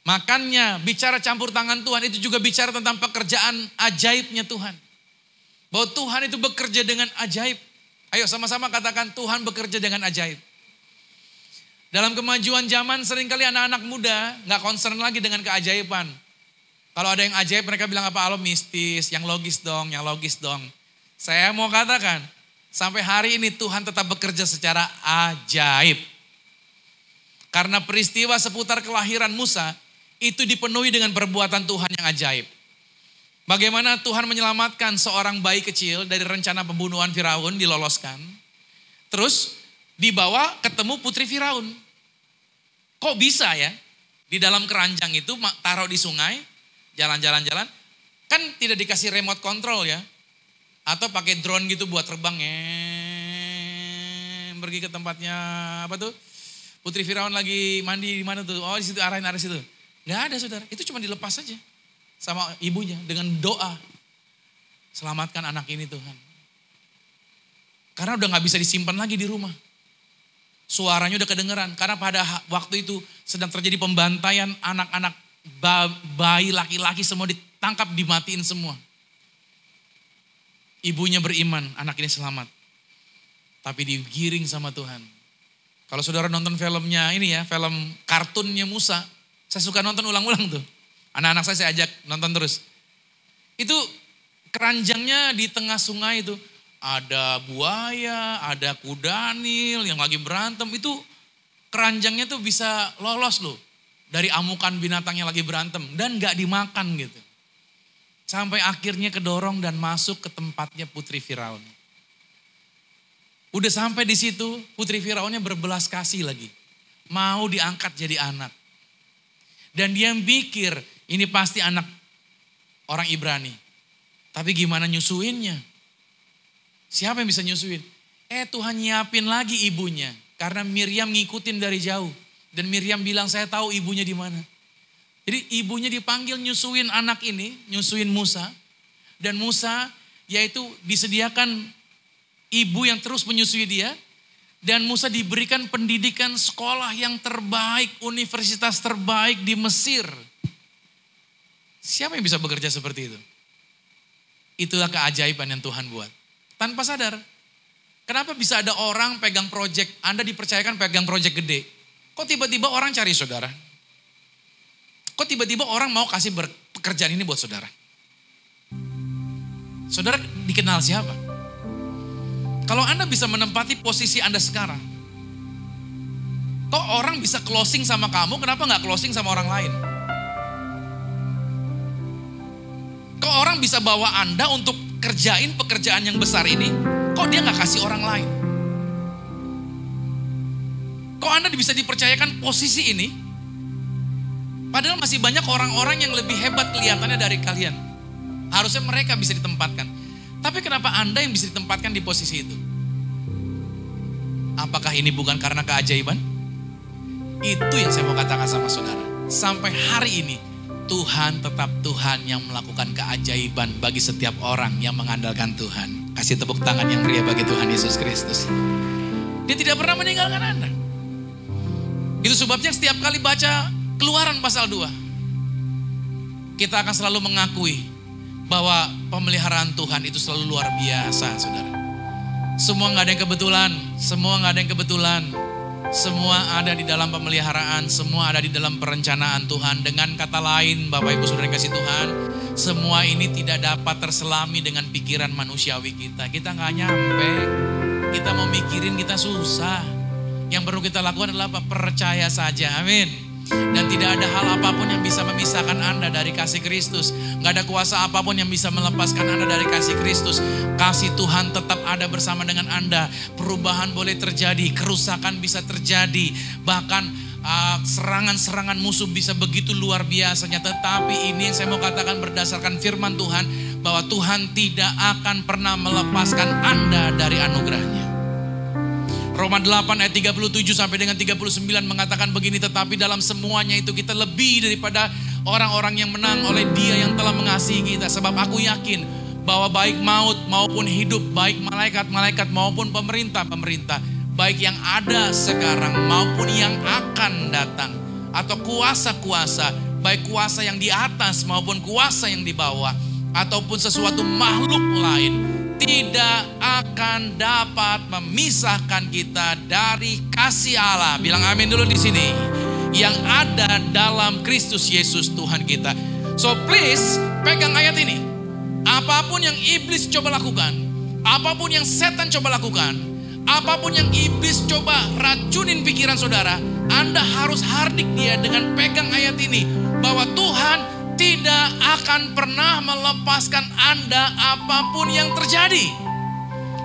Makanya bicara campur tangan Tuhan itu juga bicara tentang pekerjaan ajaibnya Tuhan. Bahwa Tuhan itu bekerja dengan ajaib. Ayo sama-sama katakan Tuhan bekerja dengan ajaib. Dalam kemajuan zaman seringkali anak-anak muda gak concern lagi dengan keajaiban. Kalau ada yang ajaib mereka bilang apa? Alo mistis, yang logis dong, yang logis dong. Saya mau katakan, sampai hari ini Tuhan tetap bekerja secara ajaib. Karena peristiwa seputar kelahiran Musa, itu dipenuhi dengan perbuatan Tuhan yang ajaib. Bagaimana Tuhan menyelamatkan seorang bayi kecil dari rencana pembunuhan Firaun, diloloskan. Terus dibawa ketemu putri Firaun. Kok bisa ya? Di dalam keranjang itu taruh di sungai, jalan-jalan-jalan. Kan tidak dikasih remote control ya. Atau pakai drone gitu buat terbang pergi ke tempatnya apa tuh? Putri Firaun lagi mandi di mana tuh? Oh di situ arahin arah situ. Gak ada saudara, itu cuma dilepas saja sama ibunya dengan doa. Selamatkan anak ini Tuhan. Karena udah gak bisa disimpan lagi di rumah. Suaranya udah kedengeran. Karena pada waktu itu sedang terjadi pembantaian anak-anak bayi laki-laki semua ditangkap, dimatiin semua. Ibunya beriman, anak ini selamat. Tapi digiring sama Tuhan. Kalau saudara nonton filmnya ini ya, film kartunnya Musa. Saya suka nonton ulang-ulang tuh. Anak-anak saya ajak nonton terus. Itu keranjangnya di tengah sungai itu. Ada buaya, ada kuda nil yang lagi berantem. Itu keranjangnya tuh bisa lolos loh. Dari amukan binatang yang lagi berantem. Dan gak dimakan gitu. Sampai akhirnya kedorong dan masuk ke tempatnya putri Firaun. Udah sampai di situ, putri Firaunnya berbelas kasih lagi. Mau diangkat jadi anak. Dan dia mikir, ini pasti anak orang Ibrani. Tapi gimana nyusuinnya? Siapa yang bisa nyusuin? Tuhan nyiapin lagi ibunya. Karena Miriam ngikutin dari jauh. Dan Miriam bilang, saya tahu ibunya di mana. Jadi ibunya dipanggil nyusuin anak ini, nyusuin Musa. Dan Musa yaitu disediakan ibu yang terus menyusui dia. Dan Musa diberikan pendidikan sekolah yang terbaik, universitas terbaik di Mesir. Siapa yang bisa bekerja seperti itu? Itulah keajaiban yang Tuhan buat. Tanpa sadar. Kenapa bisa ada orang pegang proyek, Anda dipercayakan pegang proyek gede. Kok tiba-tiba orang cari saudara? Kok tiba-tiba orang mau kasih pekerjaan ini buat saudara? Saudara dikenal siapa? Kalau Anda bisa menempati posisi Anda sekarang, kok orang bisa closing sama kamu, kenapa gak closing sama orang lain? Kok orang bisa bawa Anda untuk kerjain pekerjaan yang besar ini, kok dia gak kasih orang lain? Kok Anda bisa dipercayakan posisi ini, padahal masih banyak orang-orang yang lebih hebat kelihatannya dari kalian. Harusnya mereka bisa ditempatkan. Tapi kenapa Anda yang bisa ditempatkan di posisi itu? Apakah ini bukan karena keajaiban? Itu yang saya mau katakan sama saudara. Sampai hari ini Tuhan tetap Tuhan yang melakukan keajaiban bagi setiap orang yang mengandalkan Tuhan. Kasih tepuk tangan yang meriah bagi Tuhan Yesus Kristus. Dia tidak pernah meninggalkan Anda. Itu sebabnya setiap kali baca Keluaran pasal 2, kita akan selalu mengakui bahwa pemeliharaan Tuhan itu selalu luar biasa, saudara. Semua nggak ada yang kebetulan, semua nggak ada yang kebetulan. Semua ada di dalam pemeliharaan, semua ada di dalam perencanaan Tuhan. Dengan kata lain, Bapak Ibu Saudara yang kasih Tuhan, semua ini tidak dapat terselami dengan pikiran manusiawi kita. Kita nggak nyampe, kita mau mikirin kita susah. Yang perlu kita lakukan adalah apa? Percaya saja, amin. Dan tidak ada hal apapun yang bisa memisahkan Anda dari kasih Kristus. Gak ada kuasa apapun yang bisa melepaskan Anda dari kasih Kristus. Kasih Tuhan tetap ada bersama dengan Anda. Perubahan boleh terjadi, kerusakan bisa terjadi. Bahkan serangan-serangan musuh bisa begitu luar biasanya. Tetapi ini yang saya mau katakan berdasarkan firman Tuhan, bahwa Tuhan tidak akan pernah melepaskan Anda dari anugerahnya. Roma 8 ayat 37 sampai dengan 39 mengatakan begini, tetapi dalam semuanya itu kita lebih daripada orang-orang yang menang oleh Dia yang telah mengasihi kita. Sebab aku yakin bahwa baik maut maupun hidup, baik malaikat-malaikat maupun pemerintah-pemerintah, baik yang ada sekarang maupun yang akan datang, atau kuasa-kuasa, baik kuasa yang di atas maupun kuasa yang di bawah, ataupun sesuatu makhluk lain, tidak akan dapat memisahkan kita dari kasih Allah. Bilang amin dulu di sini. Yang ada dalam Kristus Yesus Tuhan kita. So please pegang ayat ini. Apapun yang iblis coba lakukan, apapun yang setan coba lakukan, apapun yang iblis coba racunin pikiran saudara, Anda harus hardik dia dengan pegang ayat ini, bahwa Tuhan tidak akan pernah melepaskan Anda apapun yang terjadi.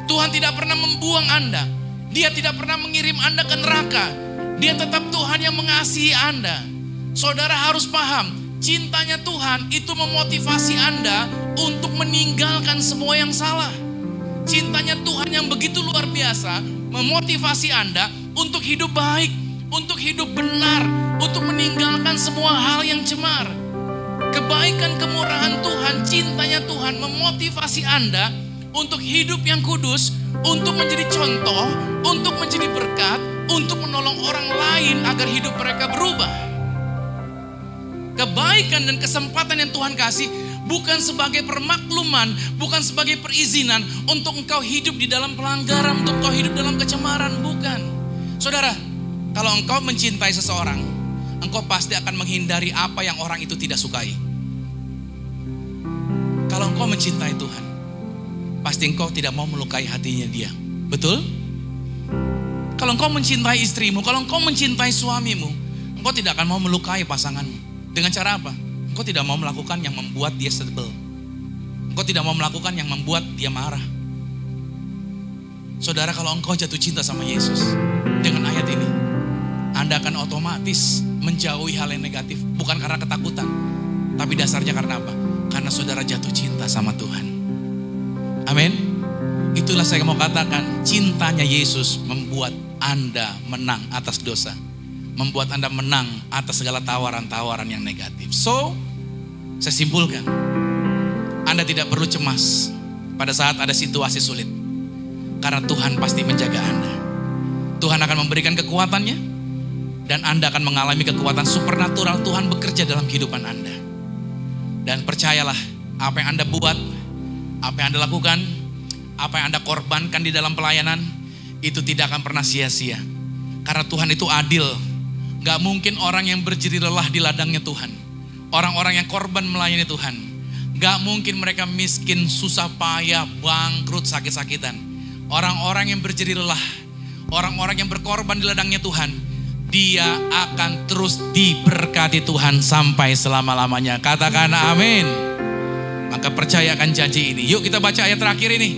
Tuhan tidak pernah membuang Anda. Dia tidak pernah mengirim Anda ke neraka. Dia tetap Tuhan yang mengasihi Anda. Saudara harus paham, cintanya Tuhan itu memotivasi Anda untuk meninggalkan semua yang salah. Cintanya Tuhan yang begitu luar biasa memotivasi Anda untuk hidup baik, untuk hidup benar, untuk meninggalkan semua hal yang cemar. Kebaikan kemurahan Tuhan, cintanya Tuhan memotivasi Anda untuk hidup yang kudus, untuk menjadi contoh, untuk menjadi berkat, untuk menolong orang lain agar hidup mereka berubah. Kebaikan dan kesempatan yang Tuhan kasih bukan sebagai permakluman, bukan sebagai perizinan untuk engkau hidup di dalam pelanggaran, untuk engkau hidup dalam kecemaran, bukan. Saudara, kalau engkau mencintai seseorang, engkau pasti akan menghindari apa yang orang itu tidak sukai. Kalau engkau mencintai Tuhan, pasti engkau tidak mau melukai hatinya dia. Betul? Kalau engkau mencintai istrimu, kalau engkau mencintai suamimu, engkau tidak akan mau melukai pasanganmu. Dengan cara apa? Engkau tidak mau melakukan yang membuat dia sebel. Engkau tidak mau melakukan yang membuat dia marah. Saudara, kalau engkau jatuh cinta sama Yesus, dengan ayat ini, Anda akan otomatis menjauhi hal yang negatif. Bukan karena ketakutan, tapi dasarnya karena apa? Karena saudara jatuh cinta sama Tuhan. Amin. Itulah saya mau katakan, cintanya Yesus membuat Anda menang atas dosa, membuat Anda menang atas segala tawaran-tawaran yang negatif. So, saya simpulkan, Anda tidak perlu cemas pada saat ada situasi sulit, karena Tuhan pasti menjaga Anda. Tuhan akan memberikan kekuatannya, dan Anda akan mengalami kekuatan supernatural. Tuhan bekerja dalam kehidupan Anda. Dan percayalah, apa yang Anda buat, apa yang Anda lakukan, apa yang Anda korbankan di dalam pelayanan, itu tidak akan pernah sia-sia. Karena Tuhan itu adil. Gak mungkin orang yang berjeri lelah di ladangnya Tuhan, orang-orang yang korban melayani Tuhan, gak mungkin mereka miskin, susah payah, bangkrut, sakit-sakitan. Orang-orang yang berjeri lelah, orang-orang yang berkorban di ladangnya Tuhan, dia akan terus diberkati Tuhan sampai selama-lamanya. Katakan amin. Maka percayakan janji ini. Yuk kita baca ayat terakhir ini.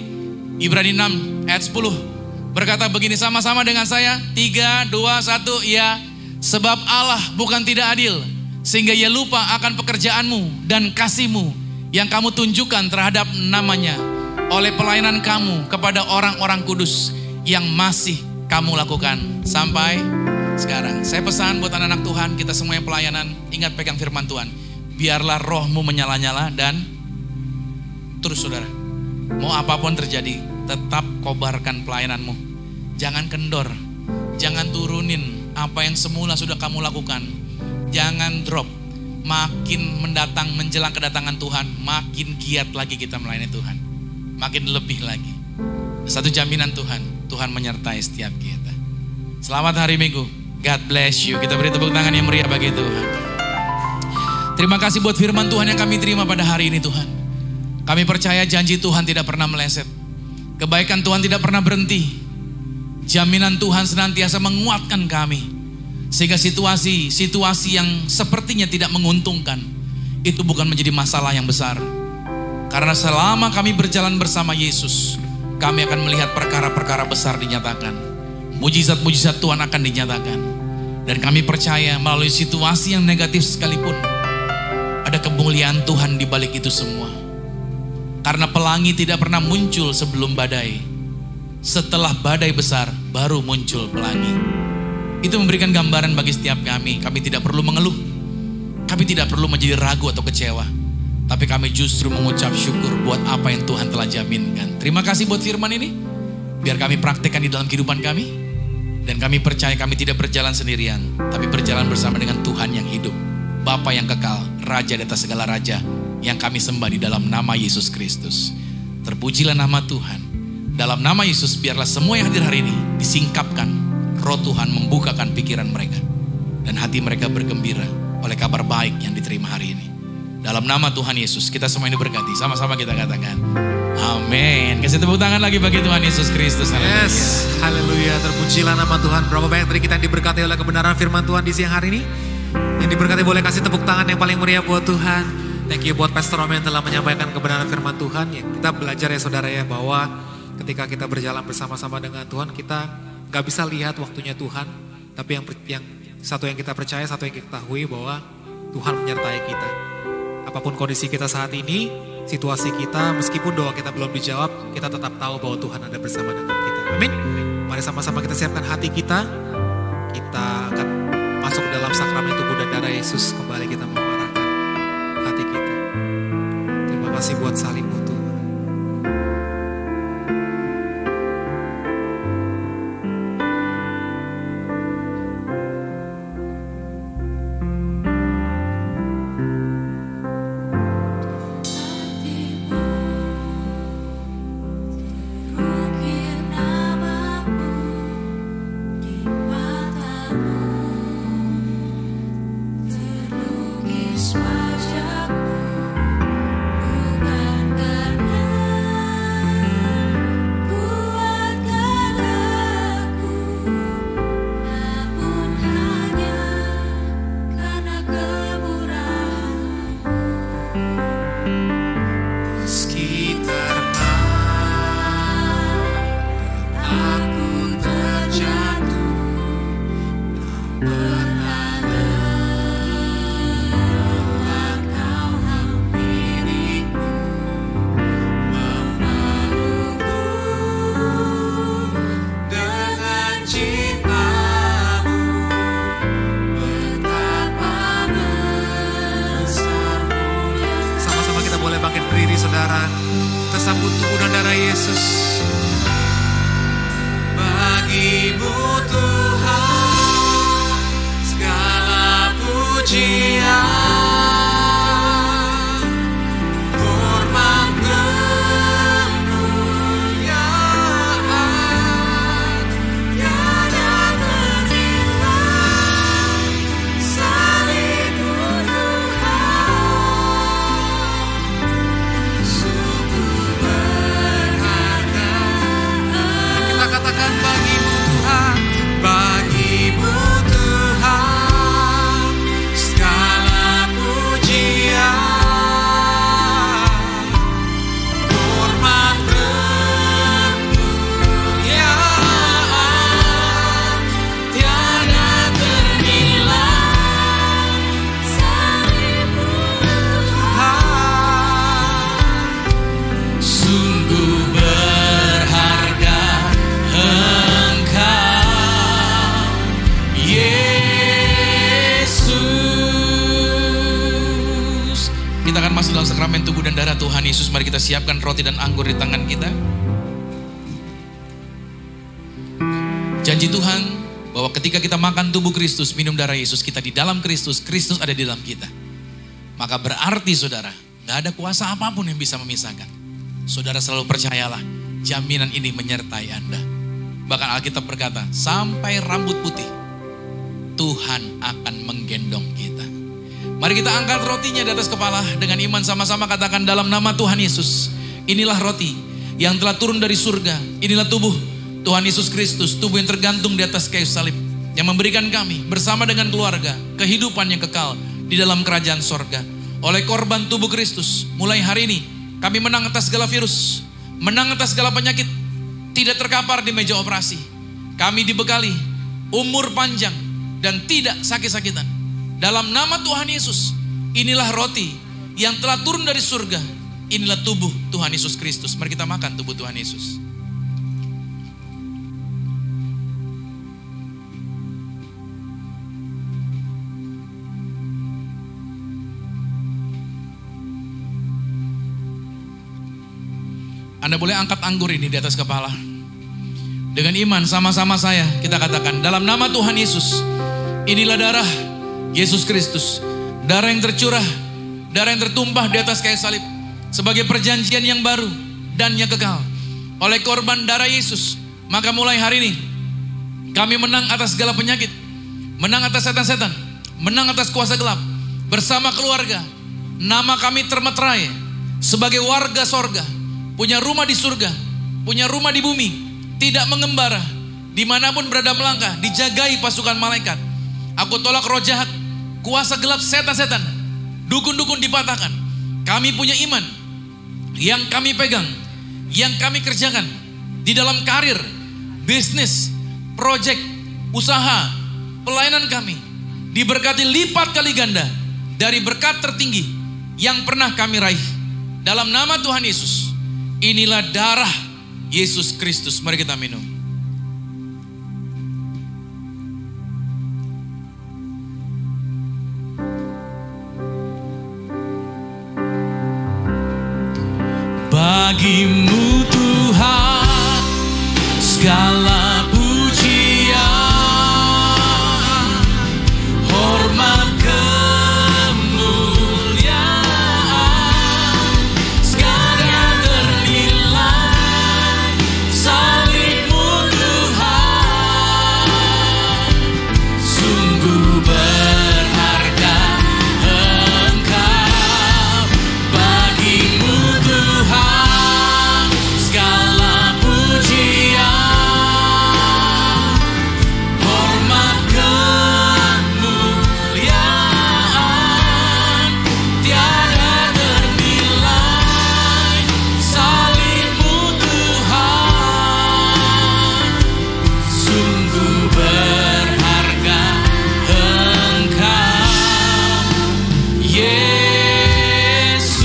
Ibrani 6 ayat 10. Berkata begini sama-sama dengan saya. 3, 2, 1. Ya, sebab Allah bukan tidak adil, sehingga ia lupa akan pekerjaanmu dan kasihmu yang kamu tunjukkan terhadap namanya oleh pelayanan kamu kepada orang-orang kudus yang masih kamu lakukan sampai sekarang. Saya pesan buat anak-anak Tuhan, kita semua yang pelayanan, ingat pegang firman Tuhan. Biarlah rohmu menyala-nyala dan terus saudara. Mau apapun terjadi, tetap kobarkan pelayananmu. Jangan kendor, jangan turunin apa yang semula sudah kamu lakukan. Jangan drop. Makin mendatang menjelang kedatangan Tuhan, makin giat lagi kita melayani Tuhan. Makin lebih lagi. Satu jaminan Tuhan, Tuhan menyertai setiap kita. Selamat hari Minggu. God bless you. Kita beri tepuk tangan yang meriah bagi Tuhan. Terima kasih buat firman Tuhan yang kami terima pada hari ini Tuhan. Kami percaya janji Tuhan tidak pernah meleset. Kebaikan Tuhan tidak pernah berhenti. Jaminan Tuhan senantiasa menguatkan kami. Sehingga situasi yang sepertinya tidak menguntungkan, itu bukan menjadi masalah yang besar. Karena selama kami berjalan bersama Yesus, kami akan melihat perkara-perkara besar dinyatakan. Mujizat-mujizat Tuhan akan dinyatakan. Dan kami percaya melalui situasi yang negatif sekalipun, ada kemuliaan Tuhan di balik itu semua. Karena pelangi tidak pernah muncul sebelum badai. Setelah badai besar, baru muncul pelangi. Itu memberikan gambaran bagi setiap kami. Kami tidak perlu mengeluh. Kami tidak perlu menjadi ragu atau kecewa. Tapi kami justru mengucap syukur buat apa yang Tuhan telah jaminkan. Terima kasih buat firman ini. Biar kami praktekkan di dalam kehidupan kami. Dan kami percaya kami tidak berjalan sendirian. Tapi berjalan bersama dengan Tuhan yang hidup. Bapa yang kekal, Raja di atas segala raja. Yang kami sembah di dalam nama Yesus Kristus. Terpujilah nama Tuhan. Dalam nama Yesus biarlah semua yang hadir hari ini disingkapkan. Roh Tuhan membukakan pikiran mereka. Dan hati mereka bergembira oleh kabar baik yang diterima hari ini. Dalam nama Tuhan Yesus kita semua ini berkati. Sama-sama kita katakan amin. Kasih tepuk tangan lagi bagi Tuhan Yesus Kristus. Yes, haleluya. Terpujilah nama Tuhan. Berapa banyak dari kita yang diberkati oleh kebenaran firman Tuhan di siang hari ini. Yang diberkati boleh kasih tepuk tangan yang paling meriah buat Tuhan. Thank you buat Pastor Romy yang telah menyampaikan kebenaran firman Tuhan. Ya, kita belajar ya saudara ya, bahwa ketika kita berjalan bersama-sama dengan Tuhan, kita gak bisa lihat waktunya Tuhan, tapi yang satu yang kita percaya, satu yang kita ketahui bahwa Tuhan menyertai kita. Apapun kondisi kita saat ini, situasi kita, meskipun doa kita belum dijawab, kita tetap tahu bahwa Tuhan ada bersama dengan kita. Amin. Mari sama-sama kita siapkan hati kita. Kita akan masuk dalam sakramen tubuh dan darah Yesus. Kembali kita mengarahkan hati kita. Terima kasih buat salibmu Tuhan. Tuhan Yesus, mari kita siapkan roti dan anggur di tangan kita. Janji Tuhan bahwa ketika kita makan tubuh Kristus, minum darah Yesus, kita di dalam Kristus, Kristus ada di dalam kita. Maka berarti saudara, gak ada kuasa apapun yang bisa memisahkan. Saudara selalu percayalah, jaminan ini menyertai Anda. Bahkan Alkitab berkata, sampai rambut putih, Tuhan akan menggendong kita. Mari kita angkat rotinya di atas kepala dengan iman, sama-sama katakan dalam nama Tuhan Yesus. Inilah roti yang telah turun dari surga. Inilah tubuh Tuhan Yesus Kristus, tubuh yang tergantung di atas kayu salib, yang memberikan kami bersama dengan keluarga kehidupan yang kekal di dalam kerajaan sorga. Oleh korban tubuh Kristus, mulai hari ini kami menang atas segala virus, menang atas segala penyakit, tidak terkapar di meja operasi. Kami dibekali umur panjang dan tidak sakit-sakitan. Dalam nama Tuhan Yesus, inilah roti yang telah turun dari surga. Inilah tubuh Tuhan Yesus Kristus. Mari kita makan tubuh Tuhan Yesus. Anda boleh angkat anggur ini di atas kepala. Dengan iman sama-sama saya kita katakan dalam nama Tuhan Yesus, inilah darah Yesus Kristus, darah yang tercurah, darah yang tertumpah di atas kayu salib sebagai perjanjian yang baru dan yang kekal. Oleh korban darah Yesus, maka mulai hari ini kami menang atas segala penyakit, menang atas setan-setan, menang atas kuasa gelap. Bersama keluarga, nama kami termeterai sebagai warga sorga, punya rumah di surga, punya rumah di bumi, tidak mengembara, dimanapun berada melangkah, dijagai pasukan malaikat. Aku tolak roh jahat, kuasa gelap, setan-setan, dukun-dukun dipatahkan. Kami punya iman yang kami pegang, yang kami kerjakan di dalam karir, bisnis, proyek, usaha, pelayanan kami diberkati lipat kali ganda dari berkat tertinggi yang pernah kami raih. Dalam nama Tuhan Yesus, inilah darah Yesus Kristus. Mari kita minum. Bagimu Tuhan segala pujian, hormat kemuliaan, segala ternilai salibmu Tuhan, sungguh berharga Engkau. Bagimu Tuhan segala pujian, hormat kemuliaan, tiada ternilai salibmu Tuhan, sungguh berharga Engkau Yesus.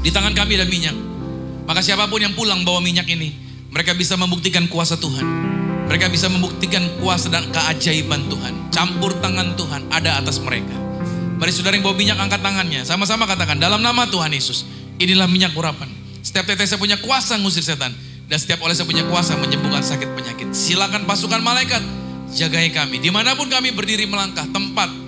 Di tangan kami ada minyak. Maka siapapun yang pulang bawa minyak ini, mereka bisa membuktikan kuasa Tuhan. Mereka bisa membuktikan kuasa dan keajaiban Tuhan. Campur tangan Tuhan ada atas mereka. Mari saudara yang bawa minyak angkat tangannya. Sama-sama katakan dalam nama Tuhan Yesus, inilah minyak urapan. Setiap tetes saya punya kuasa ngusir setan, dan setiap oleh saya punya kuasa menyembuhkan sakit penyakit. Silakan pasukan malaikat jagai kami. Dimanapun kami berdiri melangkah, tempat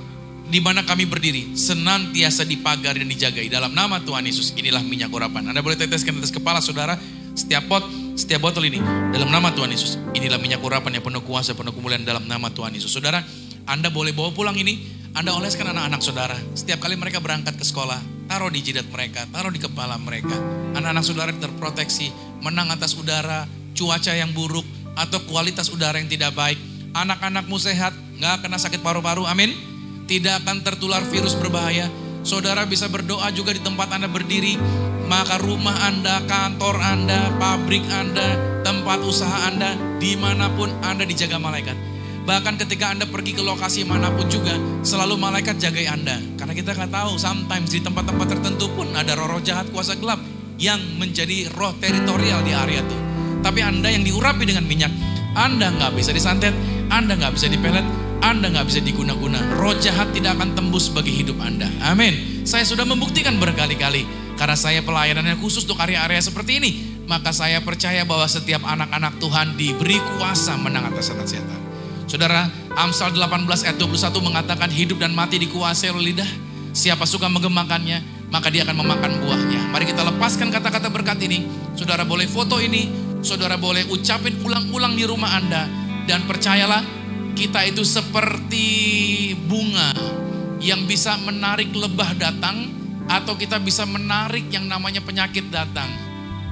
di mana kami berdiri senantiasa dipagari dan dijagai. Dalam nama Tuhan Yesus, inilah minyak urapan. Anda boleh teteskan atas kepala saudara, setiap pot, setiap botol ini dalam nama Tuhan Yesus. Inilah minyak urapan yang penuh kuasa, penuh kemuliaan dalam nama Tuhan Yesus. Saudara, Anda boleh bawa pulang ini, Anda oleskan anak-anak saudara. Setiap kali mereka berangkat ke sekolah, taruh di jidat mereka, taruh di kepala mereka. Anak-anak saudara terproteksi, menang atas udara, cuaca yang buruk, atau kualitas udara yang tidak baik. Anak-anakmu sehat, gak kena sakit paru-paru, amin. Tidak akan tertular virus berbahaya. Saudara bisa berdoa juga di tempat Anda berdiri. Maka rumah Anda, kantor Anda, pabrik Anda, tempat usaha Anda, dimanapun Anda dijaga malaikat. Bahkan ketika Anda pergi ke lokasi manapun juga, selalu malaikat jagai Anda. Karena kita nggak tahu, sometimes di tempat-tempat tertentu pun ada roh-roh jahat, kuasa gelap yang menjadi roh teritorial di area itu. Tapi Anda yang diurapi dengan minyak, Anda nggak bisa disantet, Anda nggak bisa dipelet, Anda nggak bisa diguna-guna. Roh jahat tidak akan tembus bagi hidup Anda. Amin. Saya sudah membuktikan berkali-kali. Karena saya pelayanannya khusus untuk area-area seperti ini. Maka saya percaya bahwa setiap anak-anak Tuhan diberi kuasa menang atas setan-setan. Saudara, Amsal 18 ayat 21 mengatakan hidup dan mati dikuasai oleh lidah. Siapa suka menggemakannya, maka dia akan memakan buahnya. Mari kita lepaskan kata-kata berkat ini. Saudara boleh foto ini, saudara boleh ucapin ulang-ulang di rumah Anda. Dan percayalah, kita itu seperti bunga yang bisa menarik lebah datang, atau kita bisa menarik yang namanya penyakit datang.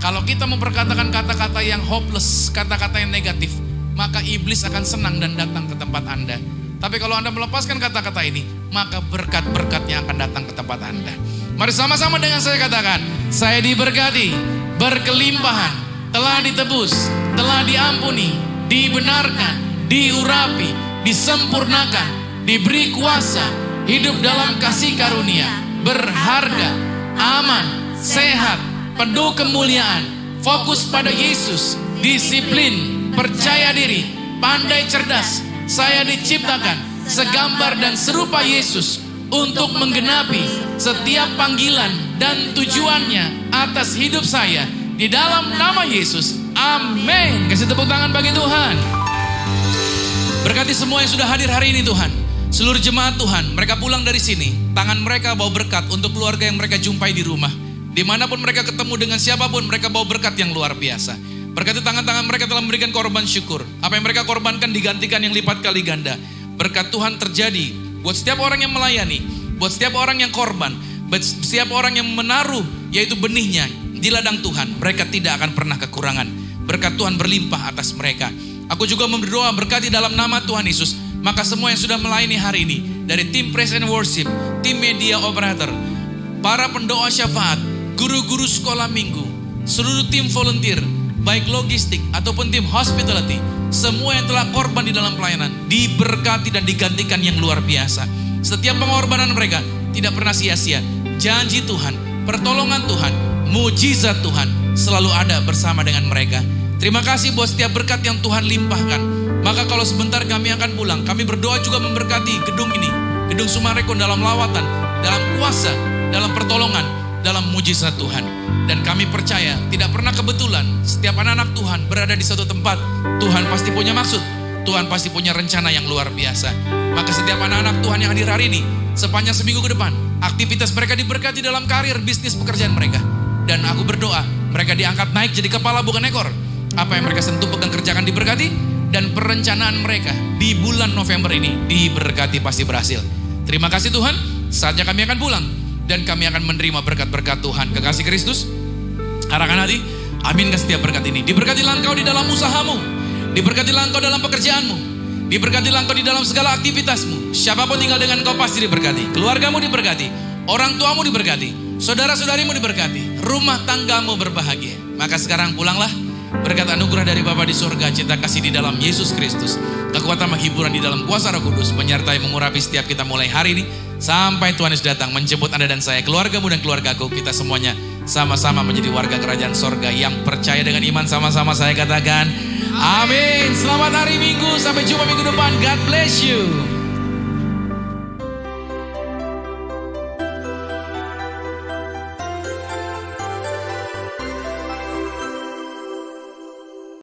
Kalau kita memperkatakan kata-kata yang hopeless, kata-kata yang negatif, maka iblis akan senang dan datang ke tempat Anda. Tapi kalau Anda melepaskan kata-kata ini, maka berkat-berkatnya akan datang ke tempat Anda. Mari sama-sama dengan saya katakan, saya diberkati, berkelimpahan, telah ditebus, telah diampuni, dibenarkan, diurapi, disempurnakan, diberi kuasa, hidup dalam kasih karunia, berharga, aman, sehat, penuh kemuliaan, fokus pada Yesus, disiplin, percaya diri, pandai cerdas. Saya diciptakan segambar dan serupa Yesus untuk menggenapi setiap panggilan dan tujuannya atas hidup saya di dalam nama Yesus. Amin. Kasih tepuk tangan bagi Tuhan. Berkati semua yang sudah hadir hari ini Tuhan. Seluruh jemaat Tuhan, mereka pulang dari sini, tangan mereka bawa berkat untuk keluarga yang mereka jumpai di rumah. Dimanapun mereka ketemu dengan siapapun, mereka bawa berkat yang luar biasa. Berkati tangan-tangan mereka telah memberikan korban syukur. Apa yang mereka korbankan digantikan yang lipat kali ganda. Berkat Tuhan terjadi buat setiap orang yang melayani, buat setiap orang yang korban, buat setiap orang yang menaruh yaitu benihnya di ladang Tuhan. Mereka tidak akan pernah kekurangan. Berkat Tuhan berlimpah atas mereka. Aku juga berdoa berkati dalam nama Tuhan Yesus. Maka semua yang sudah melayani hari ini, dari tim Praise and Worship, tim media operator, para pendoa syafaat, guru-guru sekolah minggu, seluruh tim volunteer, baik logistik ataupun tim hospitality, semua yang telah korban di dalam pelayanan, diberkati dan digantikan yang luar biasa. Setiap pengorbanan mereka tidak pernah sia-sia. Janji Tuhan, pertolongan Tuhan, mujizat Tuhan selalu ada bersama dengan mereka. Terima kasih buat setiap berkat yang Tuhan limpahkan. Maka kalau sebentar kami akan pulang, kami berdoa juga memberkati gedung ini, gedung Sumarekon dalam lawatan, dalam kuasa, dalam pertolongan, dalam mujizat Tuhan. Dan kami percaya tidak pernah kebetulan setiap anak-anak Tuhan berada di satu tempat. Tuhan pasti punya maksud, Tuhan pasti punya rencana yang luar biasa. Maka setiap anak-anak Tuhan yang hadir hari ini, sepanjang seminggu ke depan, aktivitas mereka diberkati dalam karir, bisnis, pekerjaan mereka. Dan aku berdoa mereka diangkat naik jadi kepala bukan ekor. Apa yang mereka sentuh pegang kerjakan diberkati. Dan perencanaan mereka di bulan November ini diberkati pasti berhasil. Terima kasih Tuhan. Saatnya kami akan pulang. Dan kami akan menerima berkat-berkat Tuhan. Kekasih Kristus, arahkan hati. Amin ke setiap berkat ini. Diberkatilah engkau di dalam usahamu. Diberkatilah engkau dalam pekerjaanmu. Diberkatilah engkau di dalam segala aktivitasmu. Siapapun tinggal dengan engkau pasti diberkati. Keluargamu diberkati. Orang tuamu diberkati. Saudara-saudarimu diberkati. Rumah tanggamu berbahagia. Maka sekarang pulanglah. Berkat anugerah dari Bapa di surga, cinta kasih di dalam Yesus Kristus, kekuatan menghiburan di dalam kuasa Roh Kudus, menyertai mengurapi setiap kita mulai hari ini sampai Tuhan Yesus datang menjemput Anda dan saya, keluargamu dan keluargaku, kita semuanya sama-sama menjadi warga kerajaan sorga yang percaya dengan iman. Sama-sama saya katakan amin. Selamat hari Minggu, sampai jumpa minggu depan. God bless you.